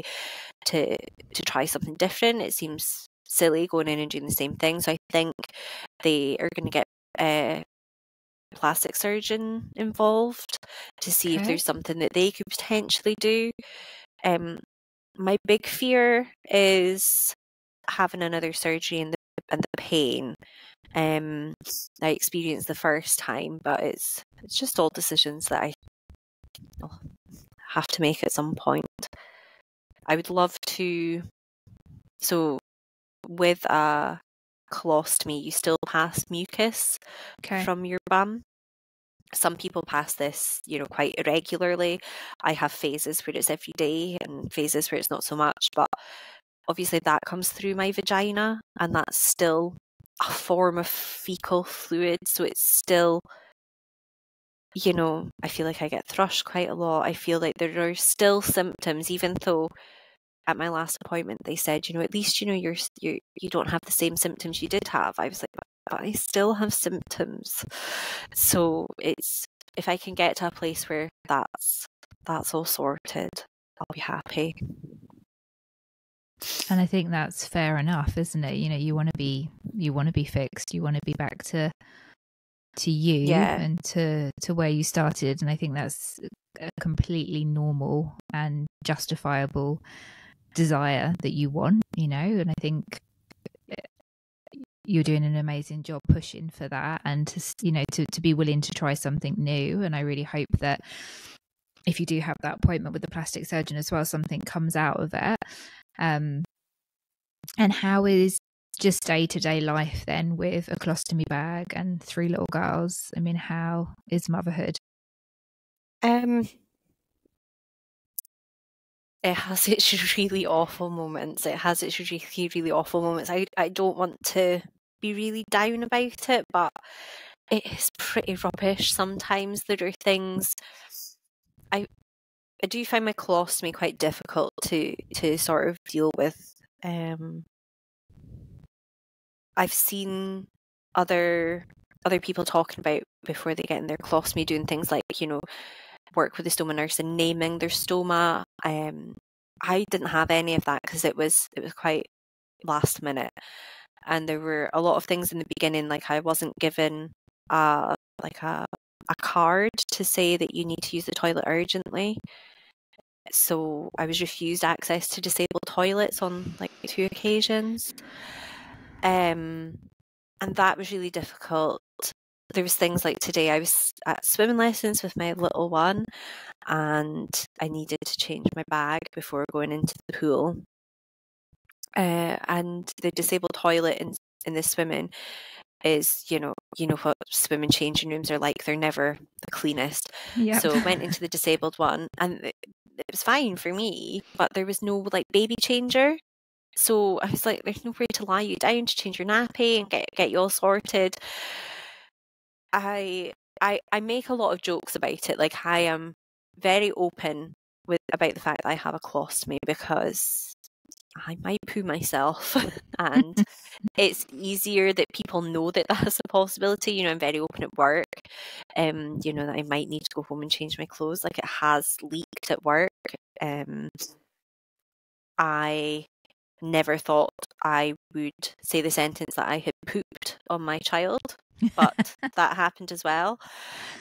S2: to try something different. It seems silly going in and doing the same thing. So I think they are going to get a plastic surgeon involved to see if there's something that they could potentially do. My big fear is having another surgery and the pain. I experienced the first time, but it's just all decisions that I have to make at some point. I would love to. So with a colostomy, you still pass mucus from your bum. Some people pass this, quite irregularly. I have phases where it's every day and phases where it's not so much, but obviously that comes through my vagina, and that's still a form of fecal fluid, so it's still, I feel like I get thrush quite a lot. I feel like there are still symptoms, even though at my last appointment they said, at least you don't have the same symptoms you did have. I was like, but I still have symptoms. So it's, if I can get to a place where that's all sorted, I'll be happy.
S1: And I think that's fair enough, isn't it? You want to be fixed. You want to be back to you and to where you started. And I think that's a completely normal and justifiable desire that you want, and I think you're doing an amazing job pushing for that, and to be willing to try something new. And I really hope that if you do have that appointment with the plastic surgeon as well, something comes out of it. And how is just day-to-day life then with a colostomy bag and 3 little girls? I mean, how is motherhood?
S2: It has its really awful moments. I don't want to be really down about it, but it is pretty rubbish sometimes. There are things I do find my colostomy quite difficult to sort of deal with. I've seen other people talking about before they get in their colostomy doing things like, work with the stoma nurse and naming their stoma. I didn't have any of that because it was quite last minute, and there were a lot of things in the beginning, like I wasn't given a card to say that you need to use the toilet urgently. So I was refused access to disabled toilets on like 2 occasions. And that was really difficult. There was things like today I was at swimming lessons with my little one, and I needed to change my bag before going into the pool. And the disabled toilet in the swimming is, you know what swimming changing rooms are like. They're never the cleanest.
S1: Yep.
S2: So I went into the disabled one, and it was fine for me, but there was no like baby changer. So I was like, there's nowhere to lie you down to change your nappy and get you all sorted. I make a lot of jokes about it. Like, I am very open about the fact that I have a colostomy, because I might poo myself and it's easier that people know that that's a possibility. I'm very open at work, that I might need to go home and change my clothes. Like, it has leaked at work. I never thought I would say the sentence that I had pooped on my child, but that happened as well.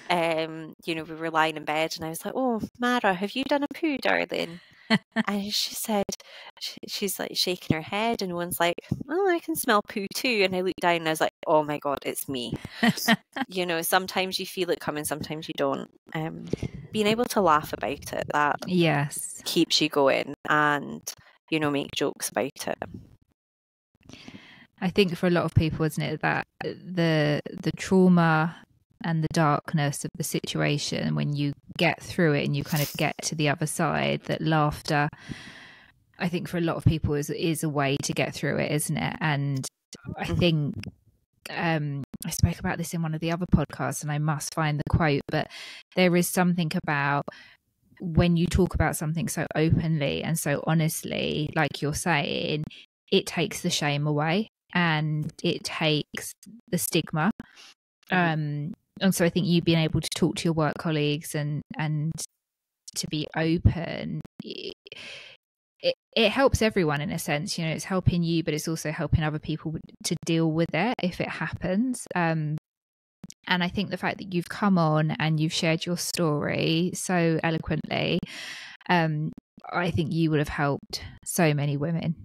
S2: We were lying in bed and I was like, "Oh, Mara, have you done a poo, darling?" And she said, she's like shaking her head, and one's like, "Oh, I can smell poo too." And I looked down and I was like, "Oh my God, it's me." Sometimes you feel it coming, sometimes you don't. Being able to laugh about it, that
S1: yes,
S2: keeps you going, and make jokes about it.
S1: I think for a lot of people, isn't it, that the trauma and the darkness of the situation, when you get through it and you kind of get to the other side, that laughter, I think for a lot of people is a way to get through it, isn't it? And I think I spoke about this in one of the other podcasts, and I must find the quote, but there is something about when you talk about something so openly and so honestly, like you're saying, it takes the shame away and it takes the stigma. And so I think you being able to talk to your work colleagues and to be open, it helps everyone in a sense. It's helping you, but it's also helping other people to deal with it if it happens. And I think the fact that you've come on and you've shared your story so eloquently, I think you would have helped so many women,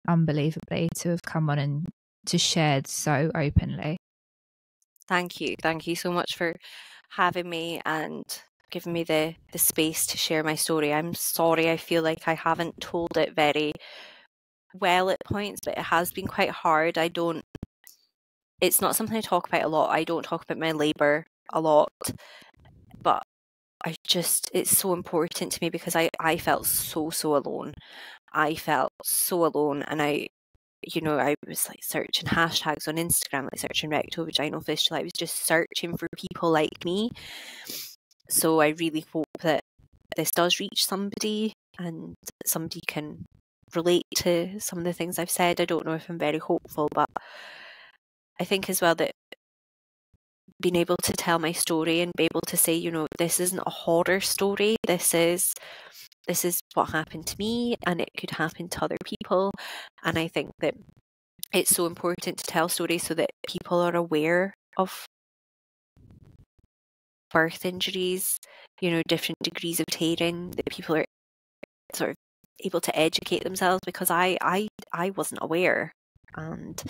S1: unbelievably, to have come on and to share so openly.
S2: Thank you. Thank you so much for having me and giving me the space to share my story. I'm sorry, I feel like I haven't told it very well at points, but it has been quite hard. It's not something I talk about a lot. I don't talk about my labour a lot, but it's so important to me, because I felt so alone. I felt so alone, and I was like searching hashtags on Instagram, like searching rectovaginal fistula. I was just searching for people like me. So I really hope that this does reach somebody and somebody can relate to some of the things I've said. I don't know if I'm very hopeful, but I think as well that being able to tell my story and be able to say, this isn't a horror story. This is what happened to me, and it could happen to other people. And I think that it's so important to tell stories so that people are aware of birth injuries, different degrees of tearing, that people are sort of able to educate themselves, because I wasn't aware. And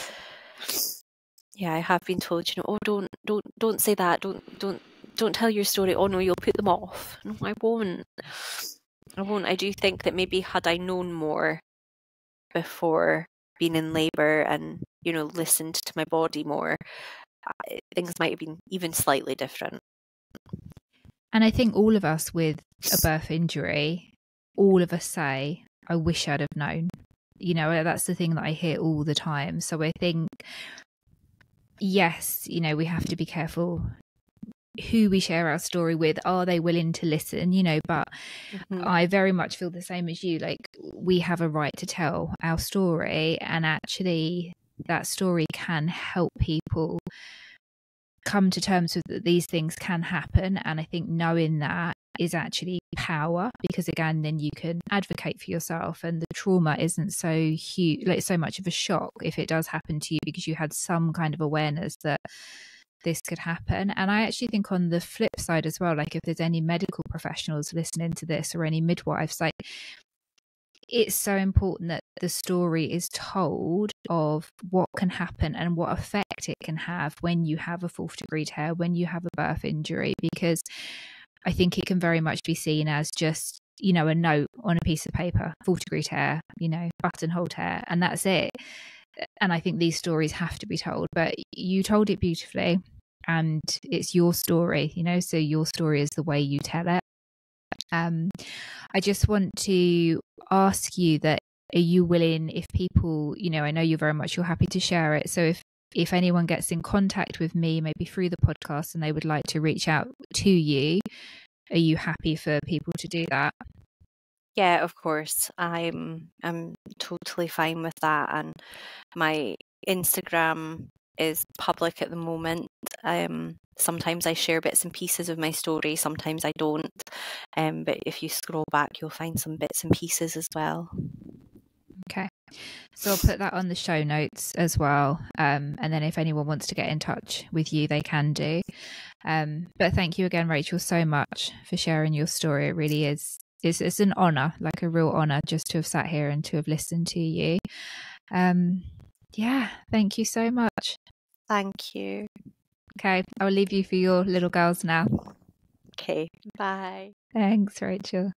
S2: yeah, I have been told, "Oh, don't say that, don't tell your story. Oh no, you'll put them off." No, I won't. I do think that maybe had I known more before being in labour and, listened to my body more, things might have been even slightly different.
S1: And I think all of us with a birth injury, all of us say, "I wish I'd have known." That's the thing that I hear all the time. So I think, yes, we have to be careful who we share our story with. Are they willing to listen? But I very much feel the same as you. Like, we have a right to tell our story, and actually that story can help people come to terms with that these things can happen. And I think knowing that is actually power, because again, then you can advocate for yourself, and the trauma isn't so huge, like so much of a shock if it does happen to you, because you had some kind of awareness that this could happen. And I actually think on the flip side as well, like if there's any medical professionals listening to this or any midwives, like it's so important that the story is told of what can happen and what effect it can have when you have a fourth degree tear, when you have a birth injury, because I think it can very much be seen as just, you know, a note on a piece of paper, fourth degree tear, you know, buttonhole tear, and that's it. And I think these stories have to be told, but you told it beautifully and it's your story, you know, so your story is the way you tell it. I just want to ask you that, are you willing, if people, you know, I know you're happy to share it. So if anyone gets in contact with me, maybe through the podcast, and they would like to reach out to you, are you happy for people to do that?
S2: Yeah, of course. I'm totally fine with that, and my Instagram is public at the moment. Sometimes I share bits and pieces of my story, sometimes I don't. But if you scroll back, you'll find some bits and pieces as well.
S1: Okay. So I'll put that on the show notes as well. And then if anyone wants to get in touch with you, they can do. But thank you again, Rachel, so much for sharing your story. It really is. It's an honour, like a real honour, just to have sat here and to have listened to you. Yeah, thank you so much.
S2: Thank you.
S1: Okay, I'll leave you for your little girls now.
S2: Okay, bye.
S1: Thanks, Rachel.